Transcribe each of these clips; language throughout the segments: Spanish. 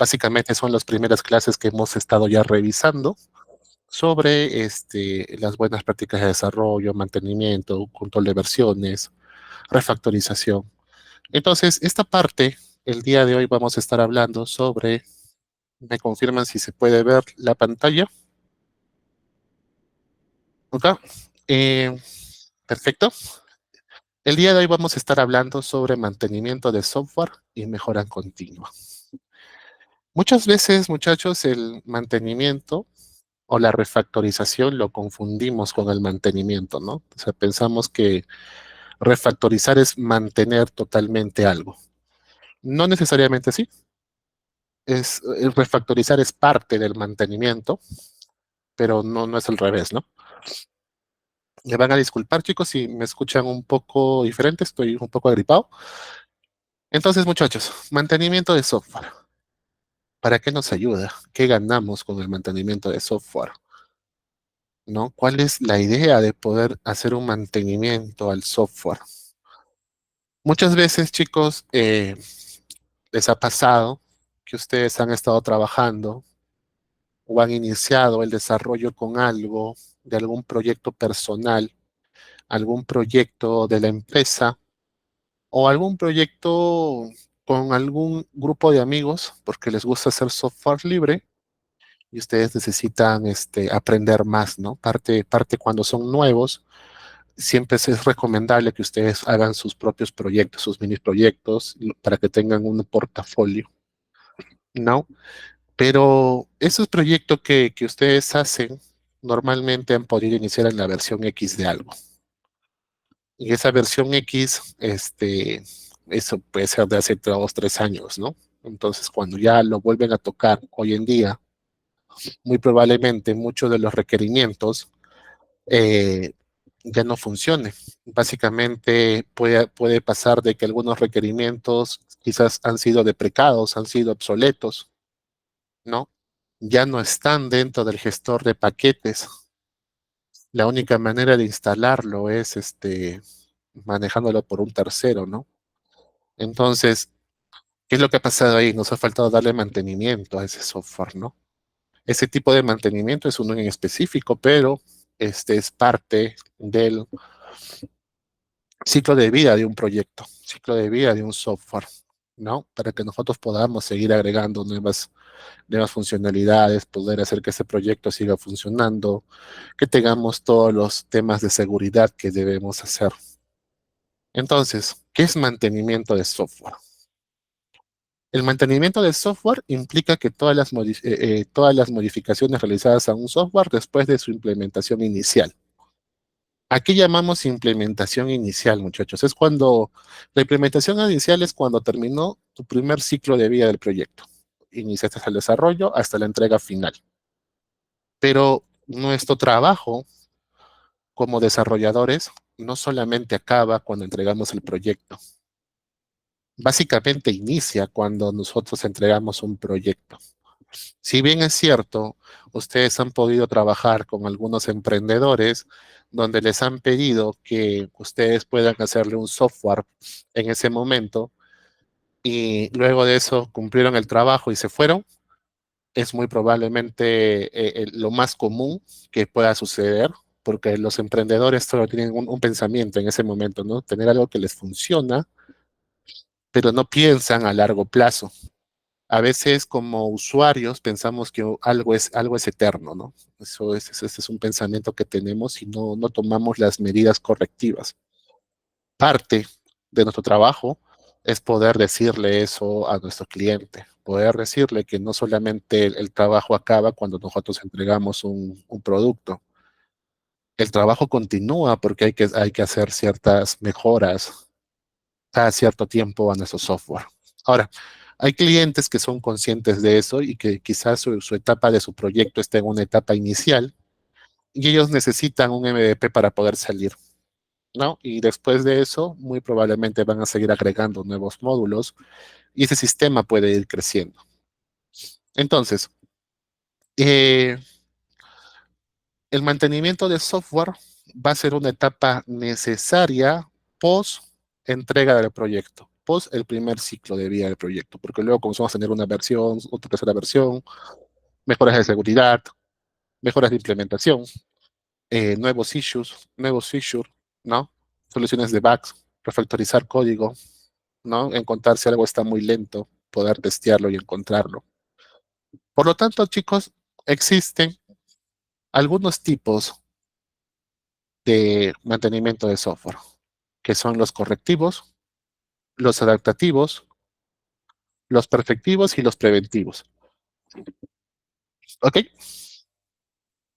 Básicamente son las primeras clases que hemos estado ya revisando sobre las buenas prácticas de desarrollo, mantenimiento, control de versiones, refactorización. Entonces, esta parte, el día de hoy vamos a estar hablando sobre, me confirman si se puede ver la pantalla. ¿Ok? Eh, perfecto. El día de hoy vamos a estar hablando sobre mantenimiento de software y mejora continua. Muchas veces, muchachos, el mantenimiento o la refactorización lo confundimos con el mantenimiento, ¿no? O sea, pensamos que refactorizar es mantener totalmente algo. No necesariamente así. El refactorizar es parte del mantenimiento, pero no es al revés, ¿no? Me van a disculpar, chicos, si me escuchan un poco diferente, estoy un poco agripado. Entonces, muchachos, mantenimiento de software. ¿Para qué nos ayuda? ¿Qué ganamos con el mantenimiento de software? ¿No? ¿Cuál es la idea de poder hacer un mantenimiento al software? Muchas veces, chicos, les ha pasado que ustedes han estado trabajando o han iniciado el desarrollo con algo, de algún proyecto personal, algún proyecto de la empresa o algún proyecto con algún grupo de amigos porque les gusta hacer software libre y ustedes necesitan aprender más, ¿no? Parte cuando son nuevos, siempre es recomendable que ustedes hagan sus propios proyectos, sus mini proyectos, para que tengan un portafolio, ¿no? Pero esos proyectos que ustedes hacen normalmente han podido iniciar en la versión X de algo. Y esa versión X, eso puede ser de hace 2, 3 años, ¿no? Entonces, cuando ya lo vuelven a tocar hoy en día, muy probablemente muchos de los requerimientos eh, ya no funcione. Básicamente puede pasar de que algunos requerimientos quizás han sido deprecados, han sido obsoletos, ¿no? Ya no están dentro del gestor de paquetes. La única manera de instalarlo es manejándolo por un tercero, ¿no? Entonces, ¿qué es lo que ha pasado ahí? Nos ha faltado darle mantenimiento a ese software, ¿no? Ese tipo de mantenimiento es uno en específico, pero este es parte del ciclo de vida de un proyecto, ciclo de vida de un software, ¿no? Para que nosotros podamos seguir agregando nuevas funcionalidades, poder hacer que ese proyecto siga funcionando, que tengamos todos los temas de seguridad que debemos hacer. Entonces, ¿qué es mantenimiento de software? El mantenimiento del software implica que todas las modificaciones realizadas a un software después de su implementación inicial. Aquí llamamos implementación inicial, muchachos. La implementación inicial es cuando terminó tu primer ciclo de vida del proyecto. Iniciaste el desarrollo hasta la entrega final. Pero nuestro trabajo como desarrolladores no solamente acaba cuando entregamos el proyecto. Básicamente inicia cuando nosotros entregamos un proyecto. Si bien es cierto, ustedes han podido trabajar con algunos emprendedores donde les han pedido que ustedes puedan hacerle un software en ese momento y luego de eso cumplieron el trabajo y se fueron, es muy probablemente lo más común que pueda suceder, porque los emprendedores solo tienen un pensamiento en ese momento, ¿no? Tener algo que les funciona, pero no piensan a largo plazo. A veces como usuarios pensamos que algo es eterno, ¿no? Ese es un pensamiento que tenemos y no tomamos las medidas correctivas. Parte de nuestro trabajo es poder decirle eso a nuestro cliente, poder decirle que no solamente el trabajo acaba cuando nosotros entregamos un producto. El trabajo continúa porque hay que hacer ciertas mejoras cada cierto tiempo a nuestro software. Ahora, hay clientes que son conscientes de eso y que quizás su etapa de su proyecto esté en una etapa inicial y ellos necesitan un MVP para poder salir, ¿no? Y después de eso, muy probablemente van a seguir agregando nuevos módulos y ese sistema puede ir creciendo. Entonces, eh, el mantenimiento de software va a ser una etapa necesaria post entrega del proyecto, pos el primer ciclo de vida del proyecto, porque luego comenzamos a tener una versión, otra tercera versión, mejoras de seguridad, mejoras de implementación, nuevos features, ¿no? Soluciones de bugs, refactorizar código, ¿no? Encontrar si algo está muy lento, poder testearlo y encontrarlo. Por lo tanto, chicos, existen algunos tipos de mantenimiento de software, que son los correctivos, los adaptativos, los perfectivos y los preventivos. ¿Ok?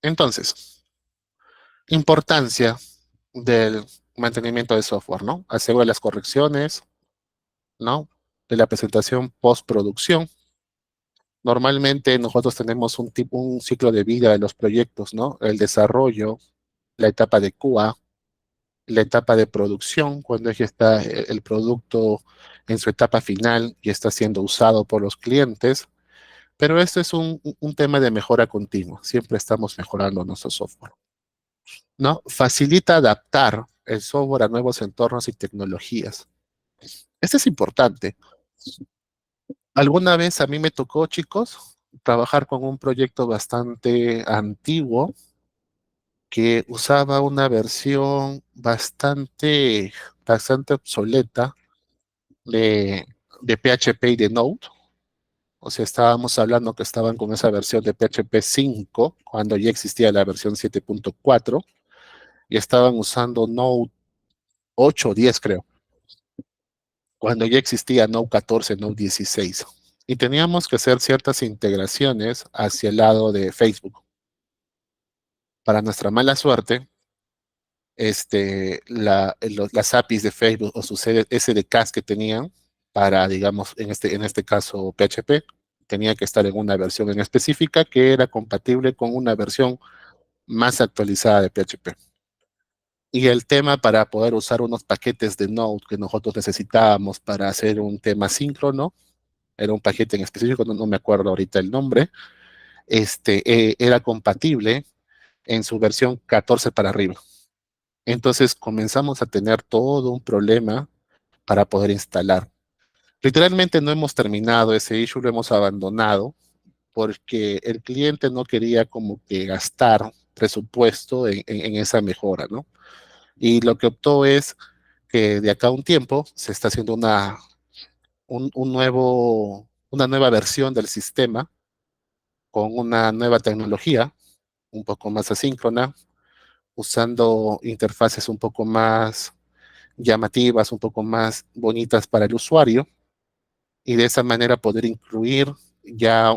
Entonces, importancia del mantenimiento de software, ¿no? Asegura las correcciones, ¿no? De la presentación postproducción. Normalmente nosotros tenemos un ciclo de vida de los proyectos, ¿no? El desarrollo, la etapa de QA, la etapa de producción, cuando ya está el producto en su etapa final y está siendo usado por los clientes. Pero esto es un tema de mejora continua. Siempre estamos mejorando nuestro software, ¿no? Facilita adaptar el software a nuevos entornos y tecnologías. Esto es importante. Alguna vez a mí me tocó, chicos, trabajar con un proyecto bastante antiguo que usaba una versión bastante obsoleta de, de PHP y de Node. O sea, estábamos hablando que estaban con esa versión de PHP 5 cuando ya existía la versión 7.4 y estaban usando Node 8 o 10, creo, cuando ya existía Node 14, Node 16. Y teníamos que hacer ciertas integraciones hacia el lado de Facebook. Para nuestra mala suerte, las APIs de Facebook o sus SDKs que tenían para, digamos, en este caso PHP, tenía que estar en una versión en específica que era compatible con una versión más actualizada de PHP. Y el tema para poder usar unos paquetes de Node que nosotros necesitábamos para hacer un tema síncrono, era un paquete en específico, no me acuerdo ahorita el nombre, era compatible en su versión 14 para arriba. Entonces comenzamos a tener todo un problema para poder instalar. Literalmente no hemos terminado ese issue, lo hemos abandonado porque el cliente no quería como que gastar presupuesto en esa mejora, ¿no? Y lo que optó es que de acá a un tiempo se está haciendo una nueva versión del sistema con una nueva tecnología, un poco más asíncrona, usando interfaces un poco más llamativas, un poco más bonitas para el usuario, y de esa manera poder incluir ya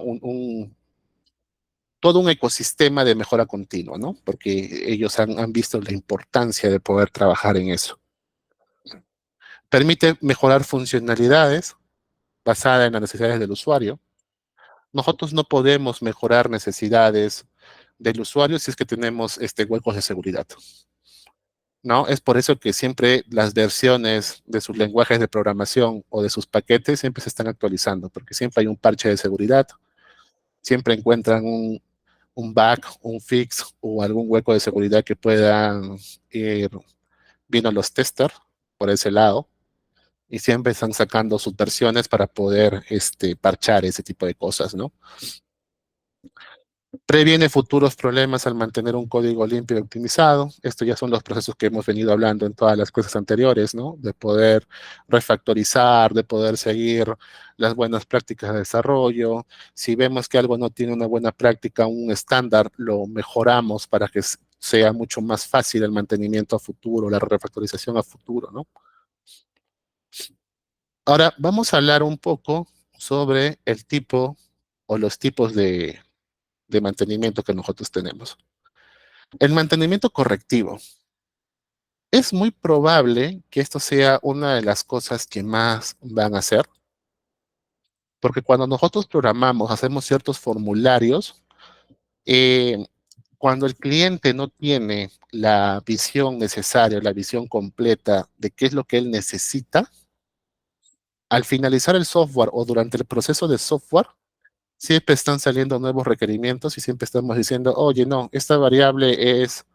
todo un ecosistema de mejora continua, ¿no? Porque ellos han visto la importancia de poder trabajar en eso. Permite mejorar funcionalidades basadas en las necesidades del usuario. Nosotros no podemos mejorar necesidades del usuario si es que tenemos huecos de seguridad, ¿no? Es por eso que siempre las versiones de sus lenguajes de programación o de sus paquetes siempre se están actualizando, porque siempre hay un parche de seguridad, siempre encuentran un bug, un fix o algún hueco de seguridad que puedan ir viendo los testers por ese lado, y siempre están sacando sus versiones para poder parchar ese tipo de cosas, ¿no? Previene futuros problemas al mantener un código limpio y optimizado. Esto ya son los procesos que hemos venido hablando en todas las cosas anteriores, ¿no? De poder refactorizar, de poder seguir las buenas prácticas de desarrollo. Si vemos que algo no tiene una buena práctica, un estándar, lo mejoramos para que sea mucho más fácil el mantenimiento a futuro, la refactorización a futuro, ¿no? Ahora vamos a hablar un poco sobre el tipo o los tipos de mantenimiento que nosotros tenemos. El mantenimiento correctivo. Es muy probable que esto sea una de las cosas que más van a hacer, porque cuando nosotros programamos, hacemos ciertos formularios, eh, cuando el cliente no tiene la visión necesaria, la visión completa de qué es lo que él necesita, al finalizar el software o durante el proceso de software, siempre están saliendo nuevos requerimientos y siempre estamos diciendo, oye, no, esta variable es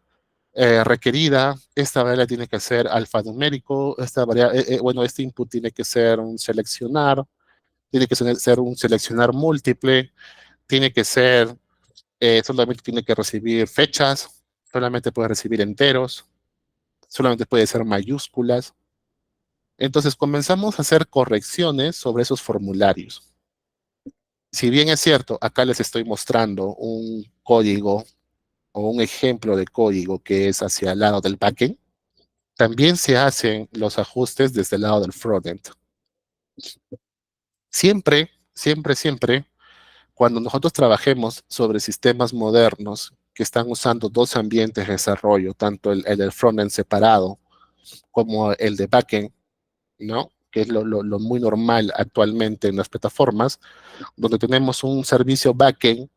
requerida, esta variable tiene que ser alfanumérico, bueno, este input tiene que ser un seleccionar, tiene que ser un seleccionar múltiple, tiene que ser, solamente tiene que recibir fechas, solamente puede recibir enteros, solamente puede ser mayúsculas. Entonces comenzamos a hacer correcciones sobre esos formularios. Si bien es cierto, acá les estoy mostrando un código o un ejemplo de código que es hacia el lado del backend, también se hacen los ajustes desde el lado del frontend. Siempre, cuando nosotros trabajemos sobre sistemas modernos que están usando dos ambientes de desarrollo, tanto el del frontend separado como el de backend, ¿no? Que es lo muy normal actualmente en las plataformas, donde tenemos un servicio backend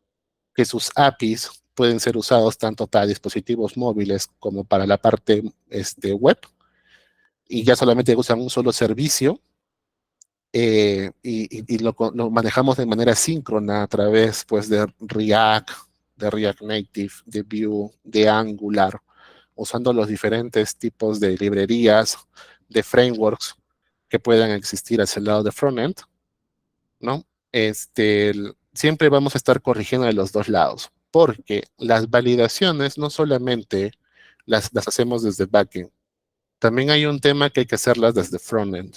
que sus APIs pueden ser usados tanto para dispositivos móviles como para la parte web, y ya solamente usan un solo servicio, y lo manejamos de manera síncrona a través pues, de React Native, de Vue, de Angular, usando los diferentes tipos de librerías, de frameworks que puedan existir hacia el lado de frontend, ¿no? Siempre vamos a estar corrigiendo de los dos lados, porque las validaciones no solamente las hacemos desde backend, también hay un tema que hay que hacerlas desde frontend,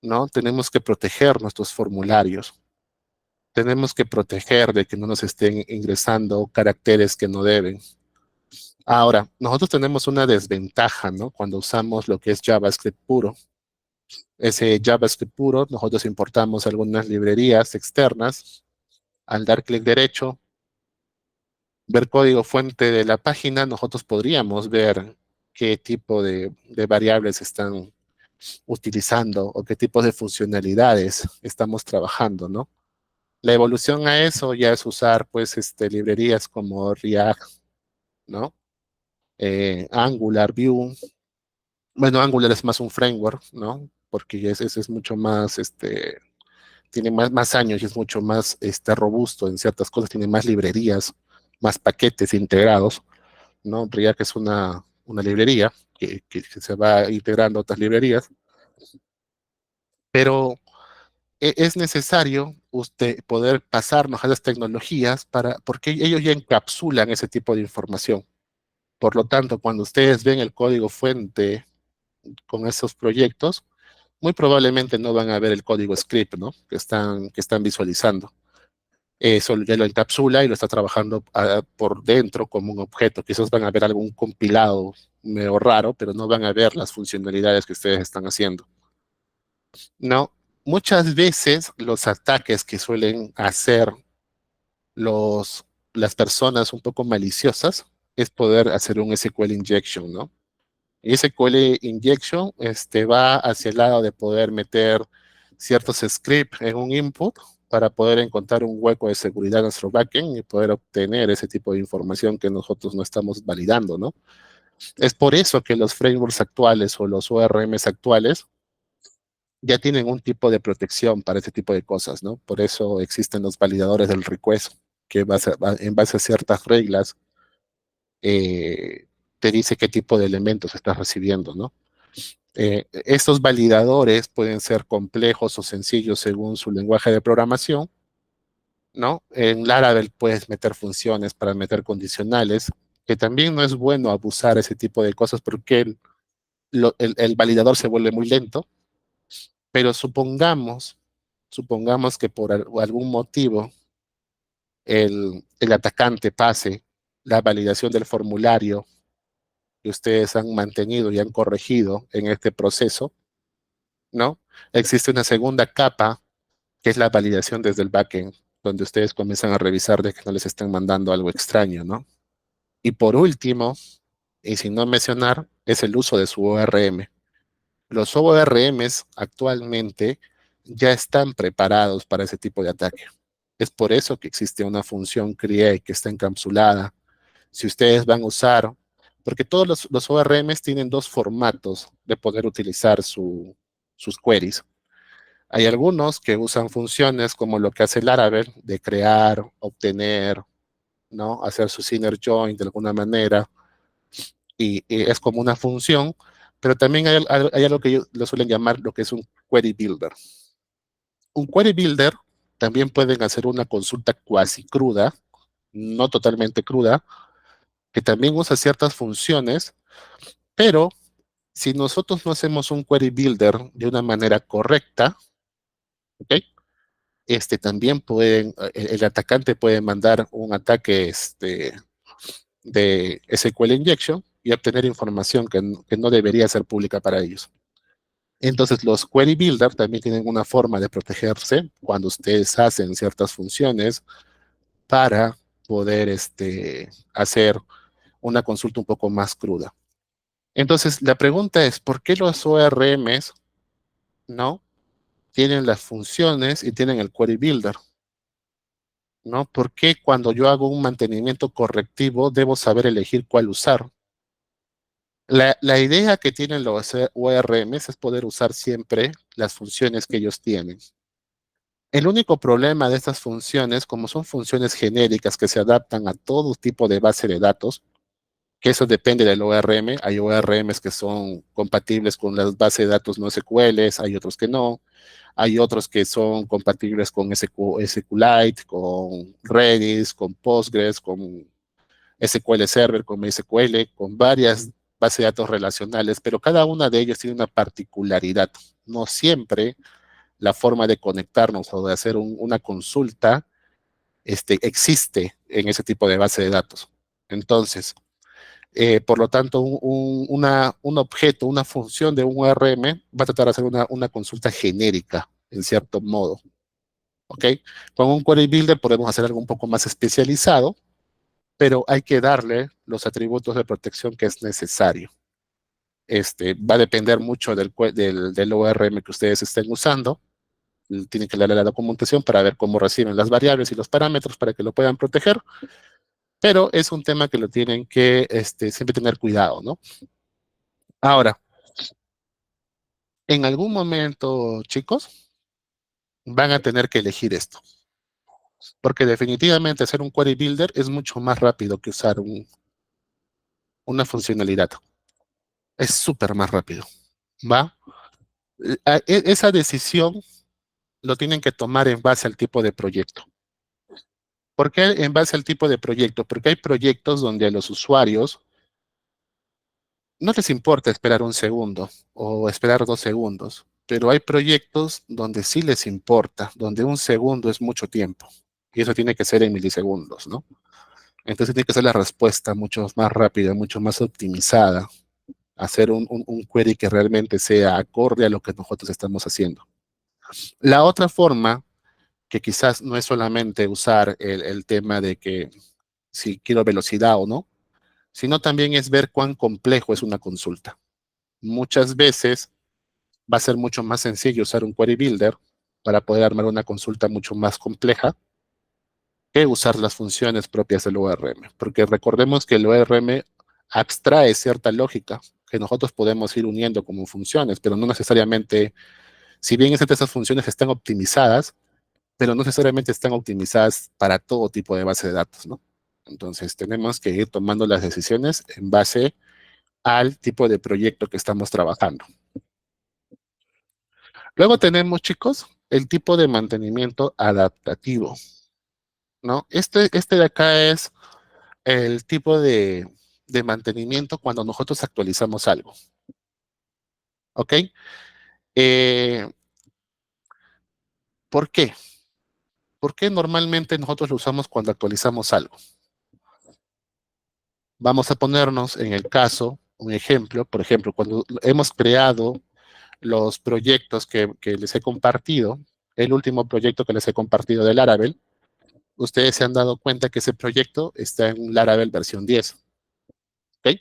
¿no? Tenemos que proteger nuestros formularios, tenemos que proteger de que no nos estén ingresando caracteres que no deben. Ahora, nosotros tenemos una desventaja, ¿no? Cuando usamos lo que es JavaScript puro. Ese JavaScript puro, nosotros importamos algunas librerías externas. Al dar clic derecho, ver código fuente de la página, nosotros podríamos ver qué tipo de variables están utilizando o qué tipos de funcionalidades estamos trabajando, ¿no? La evolución a eso ya es usar, pues, librerías como React, ¿no? Angular, Vue. Bueno, Angular es más un framework, ¿no? Porque ese es mucho más, tiene más años y es mucho más robusto en ciertas cosas, tiene más librerías, más paquetes integrados, ¿no? React es una librería que se va integrando a otras librerías, pero es necesario usted poder pasarnos a las tecnologías porque ellos ya encapsulan ese tipo de información. Por lo tanto, cuando ustedes ven el código fuente con esos proyectos, muy probablemente no van a ver el código script, ¿no? Que están visualizando. Eso ya lo encapsula y lo está trabajando por dentro como un objeto. Quizás van a ver algún compilado medio raro, pero no van a ver las funcionalidades que ustedes están haciendo. No, muchas veces los ataques que suelen hacer los, las personas un poco maliciosas es poder hacer un SQL injection, ¿no? Y SQL injection va hacia el lado de poder meter ciertos scripts en un input para poder encontrar un hueco de seguridad en nuestro backend y poder obtener ese tipo de información que nosotros no estamos validando, ¿no? Es por eso que los frameworks actuales o los ORMs actuales ya tienen un tipo de protección para ese tipo de cosas, ¿no? Por eso existen los validadores del request, que en base a ciertas reglas te dice qué tipo de elementos estás recibiendo, ¿no? Estos validadores pueden ser complejos o sencillos según su lenguaje de programación, ¿no? En Laravel puedes meter funciones para meter condicionales, que también no es bueno abusar ese tipo de cosas porque el validador se vuelve muy lento, pero supongamos que por algún motivo el atacante pase la validación del formulario que ustedes han mantenido y han corregido en este proceso, ¿no? Existe una segunda capa que es la validación desde el backend, donde ustedes comienzan a revisar de que no les estén mandando algo extraño, ¿no? Y por último, y sin no mencionar, es el uso de su ORM. Los ORMs actualmente ya están preparados para ese tipo de ataque. Es por eso que existe una función create que está encapsulada. Si ustedes van a usar, porque todos los ORMs tienen dos formatos de poder utilizar sus queries. Hay algunos que usan funciones como lo que hace Laravel, de crear, obtener, ¿no? Hacer su inner join de alguna manera, y es como una función, pero también hay algo que ellos lo suelen llamar lo que es un query builder. Un query builder también pueden hacer una consulta cuasi cruda, no totalmente cruda, que también usa ciertas funciones, pero si nosotros no hacemos un query builder de una manera correcta, ¿ok? También el atacante puede mandar un ataque de SQL injection y obtener información que no debería ser pública para ellos. Entonces, los query builder también tienen una forma de protegerse cuando ustedes hacen ciertas funciones para poder hacer una consulta un poco más cruda. Entonces, la pregunta es, ¿por qué los ORMs no tienen las funciones y tienen el query builder? ¿No? ¿Por qué cuando yo hago un mantenimiento correctivo debo saber elegir cuál usar? La idea que tienen los ORMs es poder usar siempre las funciones que ellos tienen. El único problema de estas funciones, como son funciones genéricas que se adaptan a todo tipo de base de datos, que eso depende del ORM, hay ORMs que son compatibles con las bases de datos no SQLs, hay otros que no, hay otros que son compatibles con SQLite, con Redis, con Postgres, con SQL Server, con MySQL, con varias bases de datos relacionales, pero cada una de ellas tiene una particularidad. No siempre la forma de conectarnos o de hacer una consulta existe en ese tipo de base de datos. Entonces, por lo tanto, un objeto, una función de un ORM va a tratar de hacer una consulta genérica, en cierto modo. ¿Ok? Con un query builder podemos hacer algo un poco más especializado, pero hay que darle los atributos de protección que es necesario. Va a depender mucho del ORM que ustedes estén usando. Tienen que leer la documentación para ver cómo reciben las variables y los parámetros para que lo puedan proteger, pero es un tema que lo tienen que siempre tener cuidado, ¿no? Ahora, en algún momento, chicos, van a tener que elegir esto, porque definitivamente hacer un query builder es mucho más rápido que usar una funcionalidad. Es súper más rápido, ¿va? Esa decisión lo tienen que tomar en base al tipo de proyecto. ¿Por qué en base al tipo de proyecto? Porque hay proyectos donde a los usuarios no les importa esperar un segundo o esperar 2 segundos, pero hay proyectos donde sí les importa, donde un segundo es mucho tiempo. Y eso tiene que ser en milisegundos, ¿no? Entonces tiene que ser la respuesta mucho más rápida, mucho más optimizada, hacer un query que realmente sea acorde a lo que nosotros estamos haciendo. La otra forma, que quizás no es solamente usar el tema de que si quiero velocidad o no, sino también es ver cuán complejo es una consulta. Muchas veces va a ser mucho más sencillo usar un query builder para poder armar una consulta mucho más compleja que usar las funciones propias del ORM, porque recordemos que el ORM abstrae cierta lógica que nosotros podemos ir uniendo como funciones, pero no necesariamente, si bien esas funciones están optimizadas, pero no necesariamente están optimizadas para todo tipo de base de datos, ¿no? Entonces tenemos que ir tomando las decisiones en base al tipo de proyecto que estamos trabajando. Luego tenemos, chicos, el tipo de mantenimiento adaptativo, ¿no? Este de acá es el tipo de mantenimiento cuando nosotros actualizamos algo, ¿ok? Eh, ¿Por qué? ¿Por qué normalmente nosotros lo usamos cuando actualizamos algo? Vamos a ponernos en el caso, un ejemplo, por ejemplo, cuando hemos creado los proyectos que les he compartido, el último proyecto que les he compartido de Laravel, ustedes se han dado cuenta que ese proyecto está en Laravel versión 10, ¿ok?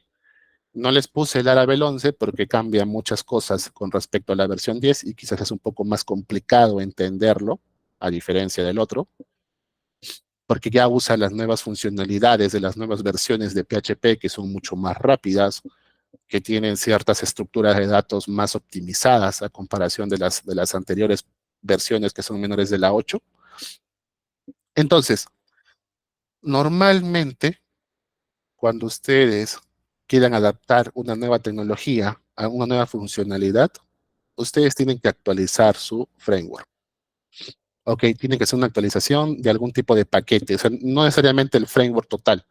No les puse el Laravel 11 porque cambia muchas cosas con respecto a la versión 10 y quizás es un poco más complicado entenderlo, a diferencia del otro, porque ya usa las nuevas funcionalidades de las nuevas versiones de PHP que son mucho más rápidas, que tienen ciertas estructuras de datos más optimizadas a comparación de las anteriores versiones que son menores de la 8. Entonces, normalmente, cuando ustedes quieran adaptar una nueva tecnología a una nueva funcionalidad, ustedes tienen que actualizar su framework. Ok, tiene que ser una actualización de algún tipo de paquete, o sea, no necesariamente el framework total.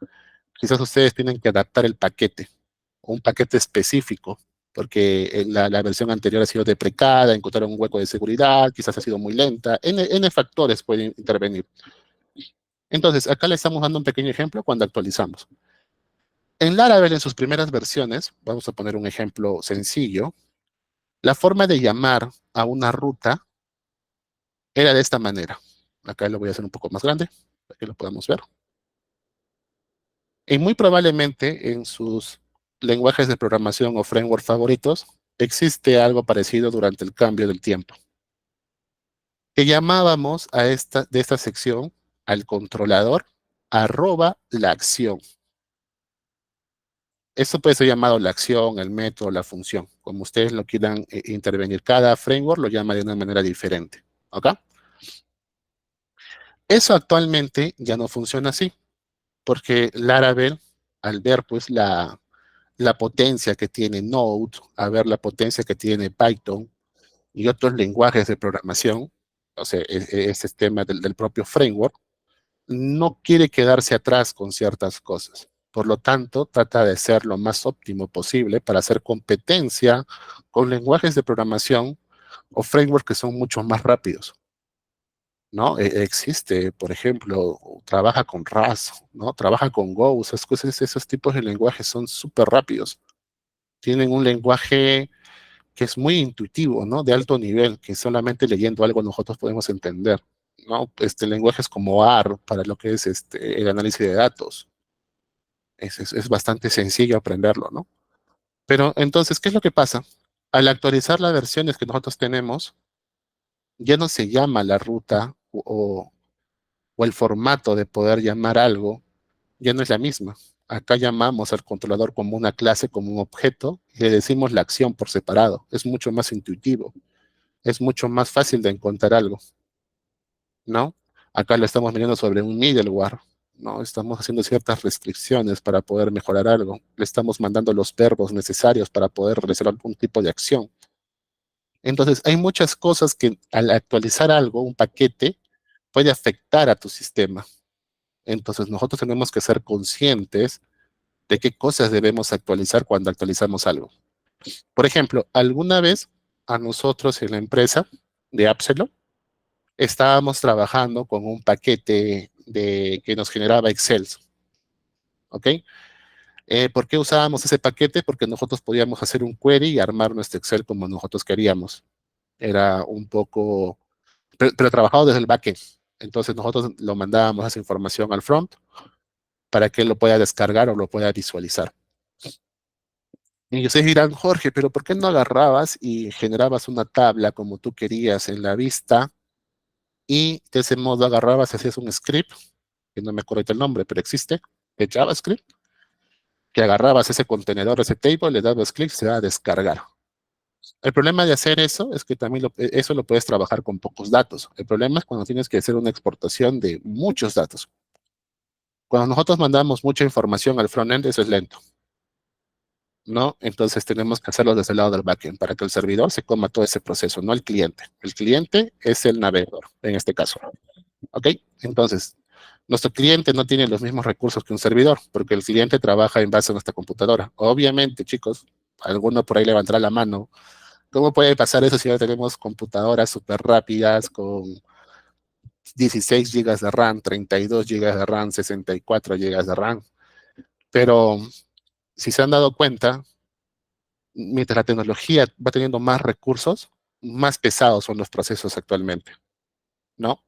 Quizás ustedes tienen que adaptar el paquete, un paquete específico, porque la versión anterior ha sido deprecada, encontraron un hueco de seguridad, quizás ha sido muy lenta, N factores pueden intervenir. Entonces, acá le estamos dando un pequeño ejemplo cuando actualizamos. En Laravel, en sus primeras versiones, vamos a poner un ejemplo sencillo, la forma de llamar a una ruta era de esta manera. Acá lo voy a hacer un poco más grande, para que lo podamos ver. Y muy probablemente en sus lenguajes de programación o framework favoritos existe algo parecido durante el cambio del tiempo. Que llamábamos de esta sección al controlador arroba la acción. Esto puede ser llamado la acción, el método, la función. Como ustedes lo quieran intervenir. Cada framework lo llama de una manera diferente. ¿Ok? Eso actualmente ya no funciona así, porque Laravel, al ver pues la potencia que tiene Node, a ver la potencia que tiene Python y otros lenguajes de programación, o sea, ese tema del propio framework, no quiere quedarse atrás con ciertas cosas. Por lo tanto, trata de ser lo más óptimo posible para hacer competencia con lenguajes de programación o frameworks que son mucho más rápidos, ¿no? Existe, por ejemplo, trabaja con Rust, ¿no? Trabaja con Go, esas cosas, esos tipos de lenguajes son súper rápidos. Tienen un lenguaje que es muy intuitivo, ¿no? De alto nivel, que solamente leyendo algo nosotros podemos entender, ¿no? Lenguajes como R para lo que es el análisis de datos. Es bastante sencillo aprenderlo, ¿no? Pero entonces, ¿qué es lo que pasa? Al actualizar las versiones que nosotros tenemos, ya no se llama la ruta o el formato de poder llamar algo, ya no es la misma. Acá llamamos al controlador como una clase, como un objeto, y le decimos la acción por separado. Es mucho más intuitivo, es mucho más fácil de encontrar algo, ¿no? Acá lo estamos mirando sobre un middleware, ¿no? Estamos haciendo ciertas restricciones para poder mejorar algo. Le estamos mandando los verbos necesarios para poder realizar algún tipo de acción. Entonces, hay muchas cosas que al actualizar algo, un paquete, puede afectar a tu sistema. Entonces, nosotros tenemos que ser conscientes de qué cosas debemos actualizar cuando actualizamos algo. Por ejemplo, alguna vez a nosotros en la empresa de Appselo, estábamos trabajando con un paquete que nos generaba Excel, ¿ok? ¿Por qué usábamos ese paquete? Porque nosotros podíamos hacer un query y armar nuestro Excel como nosotros queríamos. Era un poco, pero trabajado desde el backend. Entonces nosotros lo mandábamos esa información al front para que él lo pueda descargar o lo pueda visualizar. Y ustedes dirán, Jorge, pero ¿por qué no agarrabas y generabas una tabla como tú querías en la vista y de ese modo agarrabas, hacías un script, que no me acuerdo el nombre, pero existe, de JavaScript, que agarrabas ese contenedor, ese table, le dabas clic, se va a descargar. El problema de hacer eso es que también eso lo puedes trabajar con pocos datos. El problema es cuando tienes que hacer una exportación de muchos datos. Cuando nosotros mandamos mucha información al frontend, eso es lento, ¿no? Entonces tenemos que hacerlo desde el lado del backend para que el servidor se coma todo ese proceso, no el cliente. El cliente es el navegador, en este caso. ¿Ok? Entonces, nuestro cliente no tiene los mismos recursos que un servidor, porque el cliente trabaja en base a nuestra computadora. Obviamente, chicos, alguno por ahí levantará la mano. ¿Cómo puede pasar eso si ya tenemos computadoras súper rápidas con 16 gigas de RAM, 32 gigas de RAM, 64 gigas de RAM? Pero si se han dado cuenta, mientras la tecnología va teniendo más recursos, más pesados son los procesos actualmente, ¿no?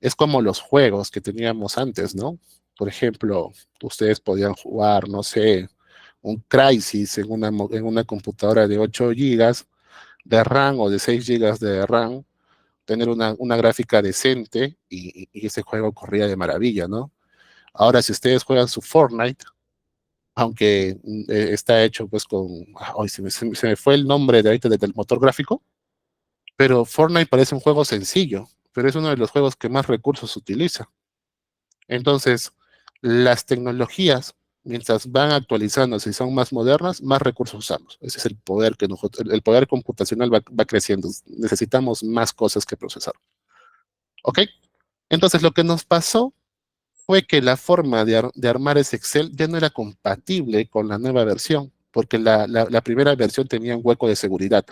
Es como los juegos que teníamos antes, ¿no? Por ejemplo, ustedes podían jugar, no sé, un Crysis en una computadora de 8 gigas de RAM o de 6 gigas de RAM, tener una gráfica decente y ese juego corría de maravilla, ¿no? Ahora, si ustedes juegan su Fortnite, aunque está hecho pues con, ay, se me fue el nombre de ahorita del motor gráfico, pero Fortnite parece un juego sencillo, pero es uno de los juegos que más recursos utiliza. Entonces, las tecnologías Mientras van actualizándose y son más modernas, más recursos usamos. Ese es el poder que nosotros, el poder computacional va creciendo. Necesitamos más cosas que procesar. ¿Ok? Entonces lo que nos pasó fue que la forma de armar ese Excel ya no era compatible con la nueva versión, porque la primera versión tenía un hueco de seguridad.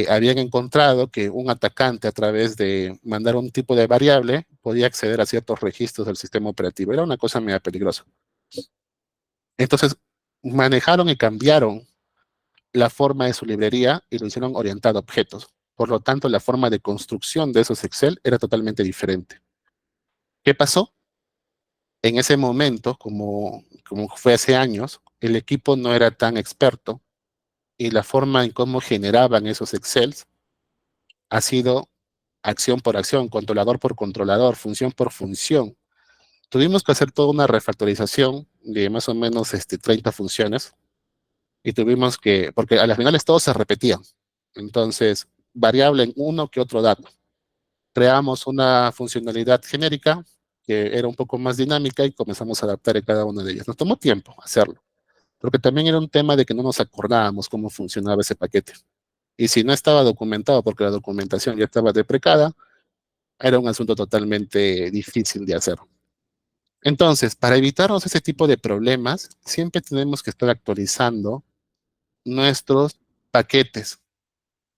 Habían encontrado que un atacante a través de mandar un tipo de variable podía acceder a ciertos registros del sistema operativo. Era una cosa media peligrosa. Entonces, manejaron y cambiaron la forma de su librería y lo hicieron orientado a objetos. Por lo tanto, la forma de construcción de esos Excel era totalmente diferente. ¿Qué pasó? En ese momento, como fue hace años, el equipo no era tan experto y la forma en cómo generaban esos Excels ha sido acción por acción, controlador por controlador, función por función. Tuvimos que hacer toda una refactorización de más o menos 30 funciones y tuvimos que, porque a las finales todos se repetían. Entonces, variable en uno que otro dato. Creamos una funcionalidad genérica que era un poco más dinámica y comenzamos a adaptar a cada una de ellas. Nos tomó tiempo hacerlo, porque también era un tema de que no nos acordábamos cómo funcionaba ese paquete. Y si no estaba documentado, porque la documentación ya estaba deprecada, era un asunto totalmente difícil de hacer. Entonces, para evitarnos ese tipo de problemas, siempre tenemos que estar actualizando nuestros paquetes.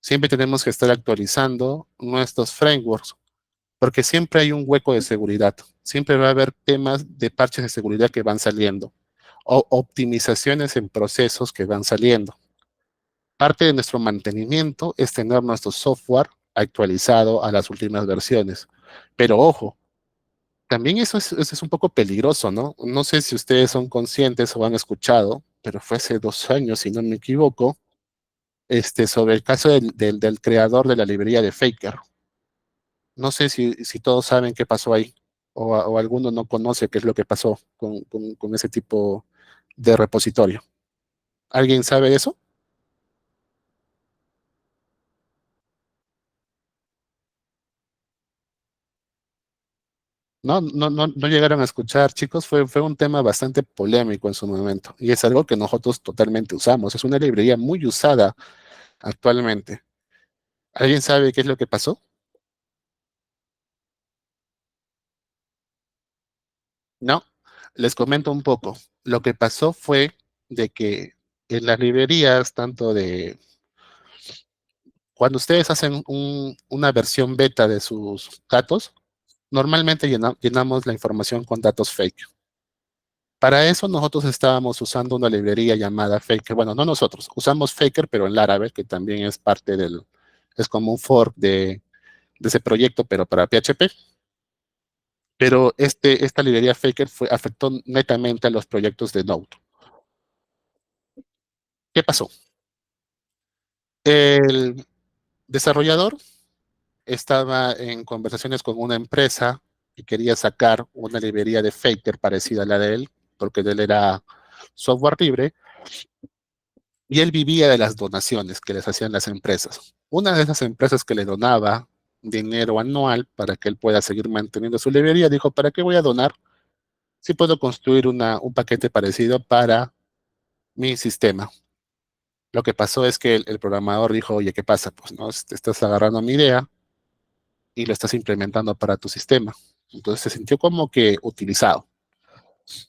Siempre tenemos que estar actualizando nuestros frameworks, porque siempre hay un hueco de seguridad. Siempre va a haber temas de parches de seguridad que van saliendo o optimizaciones en procesos que van saliendo. Parte de nuestro mantenimiento es tener nuestro software actualizado a las últimas versiones. Pero ojo, también eso es un poco peligroso, ¿no? No sé si ustedes son conscientes o han escuchado, pero fue hace 2 años, si no me equivoco, sobre el caso del creador de la librería de Faker. No sé si todos saben qué pasó ahí o alguno no conoce qué es lo que pasó con ese tipo de repositorio. ¿Alguien sabe eso? No llegaron a escuchar, chicos. Fue un tema bastante polémico en su momento y es algo que nosotros totalmente usamos. Es una librería muy usada actualmente. ¿Alguien sabe qué es lo que pasó? No, les comento un poco. Lo que pasó fue de que en las librerías, tanto de cuando ustedes hacen una versión beta de sus datos, normalmente llenamos la información con datos fake. Para eso nosotros estábamos usando una librería llamada Faker. Bueno, no nosotros, usamos Faker, pero en Laravel, que también es parte es como un fork de ese proyecto, pero para PHP. Pero esta librería Faker afectó netamente a los proyectos de Node. ¿Qué pasó? El desarrollador estaba en conversaciones con una empresa que quería sacar una librería de Faker parecida a la de él, porque de él era software libre, y él vivía de las donaciones que les hacían las empresas. Una de esas empresas que le donaba dinero anual para que él pueda seguir manteniendo su librería, dijo, ¿para qué voy a donar si puedo construir un paquete parecido para mi sistema? Lo que pasó es que el programador dijo, oye, ¿qué pasa? Pues no, te estás agarrando mi idea y lo estás implementando para tu sistema. Entonces se sintió como que utilizado.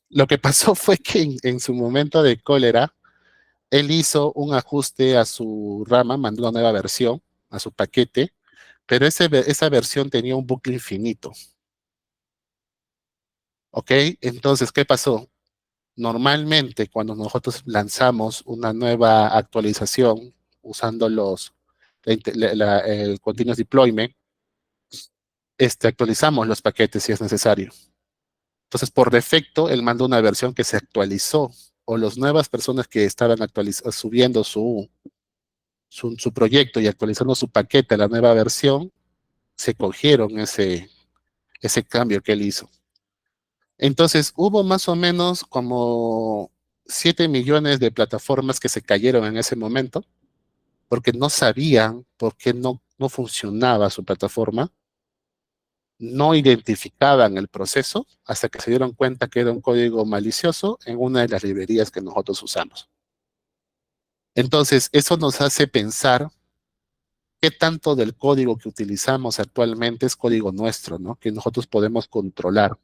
Lo que pasó fue que en su momento de cólera, él hizo un ajuste a su rama, mandó una nueva versión a su paquete, pero esa versión tenía un bucle infinito. ¿Ok? Entonces, ¿qué pasó? Normalmente, cuando nosotros lanzamos una nueva actualización usando el Continuous Deployment, actualizamos los paquetes si es necesario. Entonces, por defecto, él mandó una versión que se actualizó o las nuevas personas que estaban subiendo su proyecto y actualizando su paquete a la nueva versión, se cogieron ese cambio que él hizo. Entonces, hubo más o menos como 7 millones de plataformas que se cayeron en ese momento porque no sabían por qué no funcionaba su plataforma no identificaban el proceso hasta que se dieron cuenta que era un código malicioso en una de las librerías que nosotros usamos. Entonces, eso nos hace pensar qué tanto del código que utilizamos actualmente es código nuestro, ¿no? Que nosotros podemos controlar.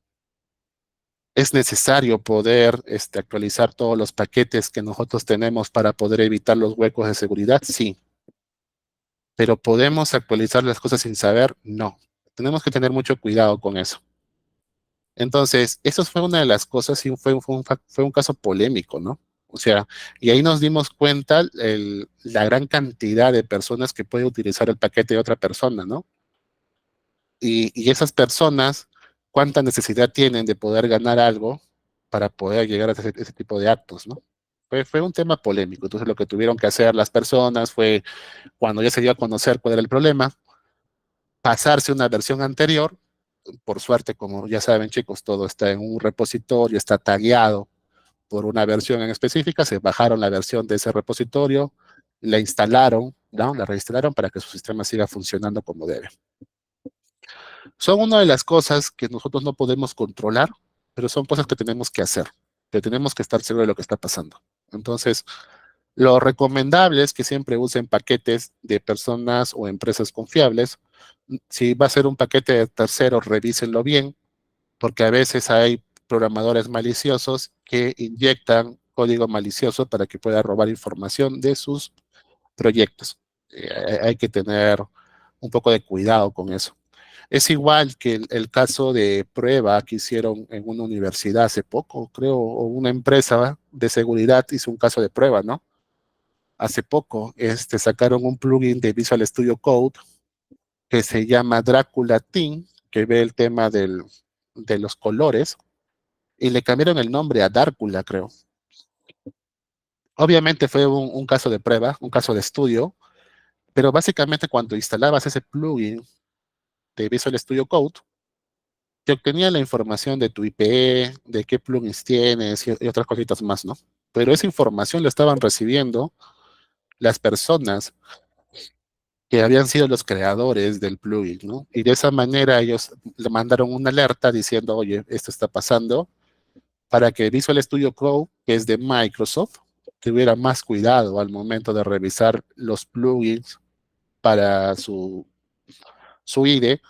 Es necesario poder actualizar todos los paquetes que nosotros tenemos para poder evitar los huecos de seguridad, sí, pero ¿podemos actualizar las cosas sin saber? No. Tenemos que tener mucho cuidado con eso. Entonces, eso fue una de las cosas y fue un caso polémico, ¿no? O sea, y ahí nos dimos cuenta la gran cantidad de personas que puede utilizar el paquete de otra persona, ¿no? Y esas personas, cuánta necesidad tienen de poder ganar algo para poder llegar a ese tipo de actos, ¿no? Fue un tema polémico. Entonces, lo que tuvieron que hacer las personas fue, cuando ya se dio a conocer cuál era el problema, pasarse una versión anterior. Por suerte, como ya saben, chicos, todo está en un repositorio, está tagueado por una versión en específica, se bajaron la versión de ese repositorio, la instalaron, ¿no? La reinstalaron para que su sistema siga funcionando como debe. Son una de las cosas que nosotros no podemos controlar, pero son cosas que tenemos que hacer, que tenemos que estar seguros de lo que está pasando. Entonces, lo recomendable es que siempre usen paquetes de personas o empresas confiables. Si va a ser un paquete de terceros, revísenlo bien, porque a veces hay programadores maliciosos que inyectan código malicioso para que pueda robar información de sus proyectos. Hay que tener un poco de cuidado con eso. Es igual que el caso de prueba que hicieron en una universidad hace poco, creo, o una empresa de seguridad hizo un caso de prueba, ¿no? Hace poco sacaron un plugin de Visual Studio Code que se llama Dracula Team, que ve el tema de los colores, y le cambiaron el nombre a Dárcula, creo. Obviamente fue un caso de prueba, un caso de estudio, pero básicamente cuando instalabas ese plugin de Visual Studio Code, te obtenía la información de tu IP, de qué plugins tienes y otras cositas más, ¿no? Pero esa información la estaban recibiendo las personas que habían sido los creadores del plugin, ¿no? Y de esa manera ellos le mandaron una alerta diciendo, oye, esto está pasando, para que Visual Studio Code, que es de Microsoft, tuviera más cuidado al momento de revisar los plugins para su IDE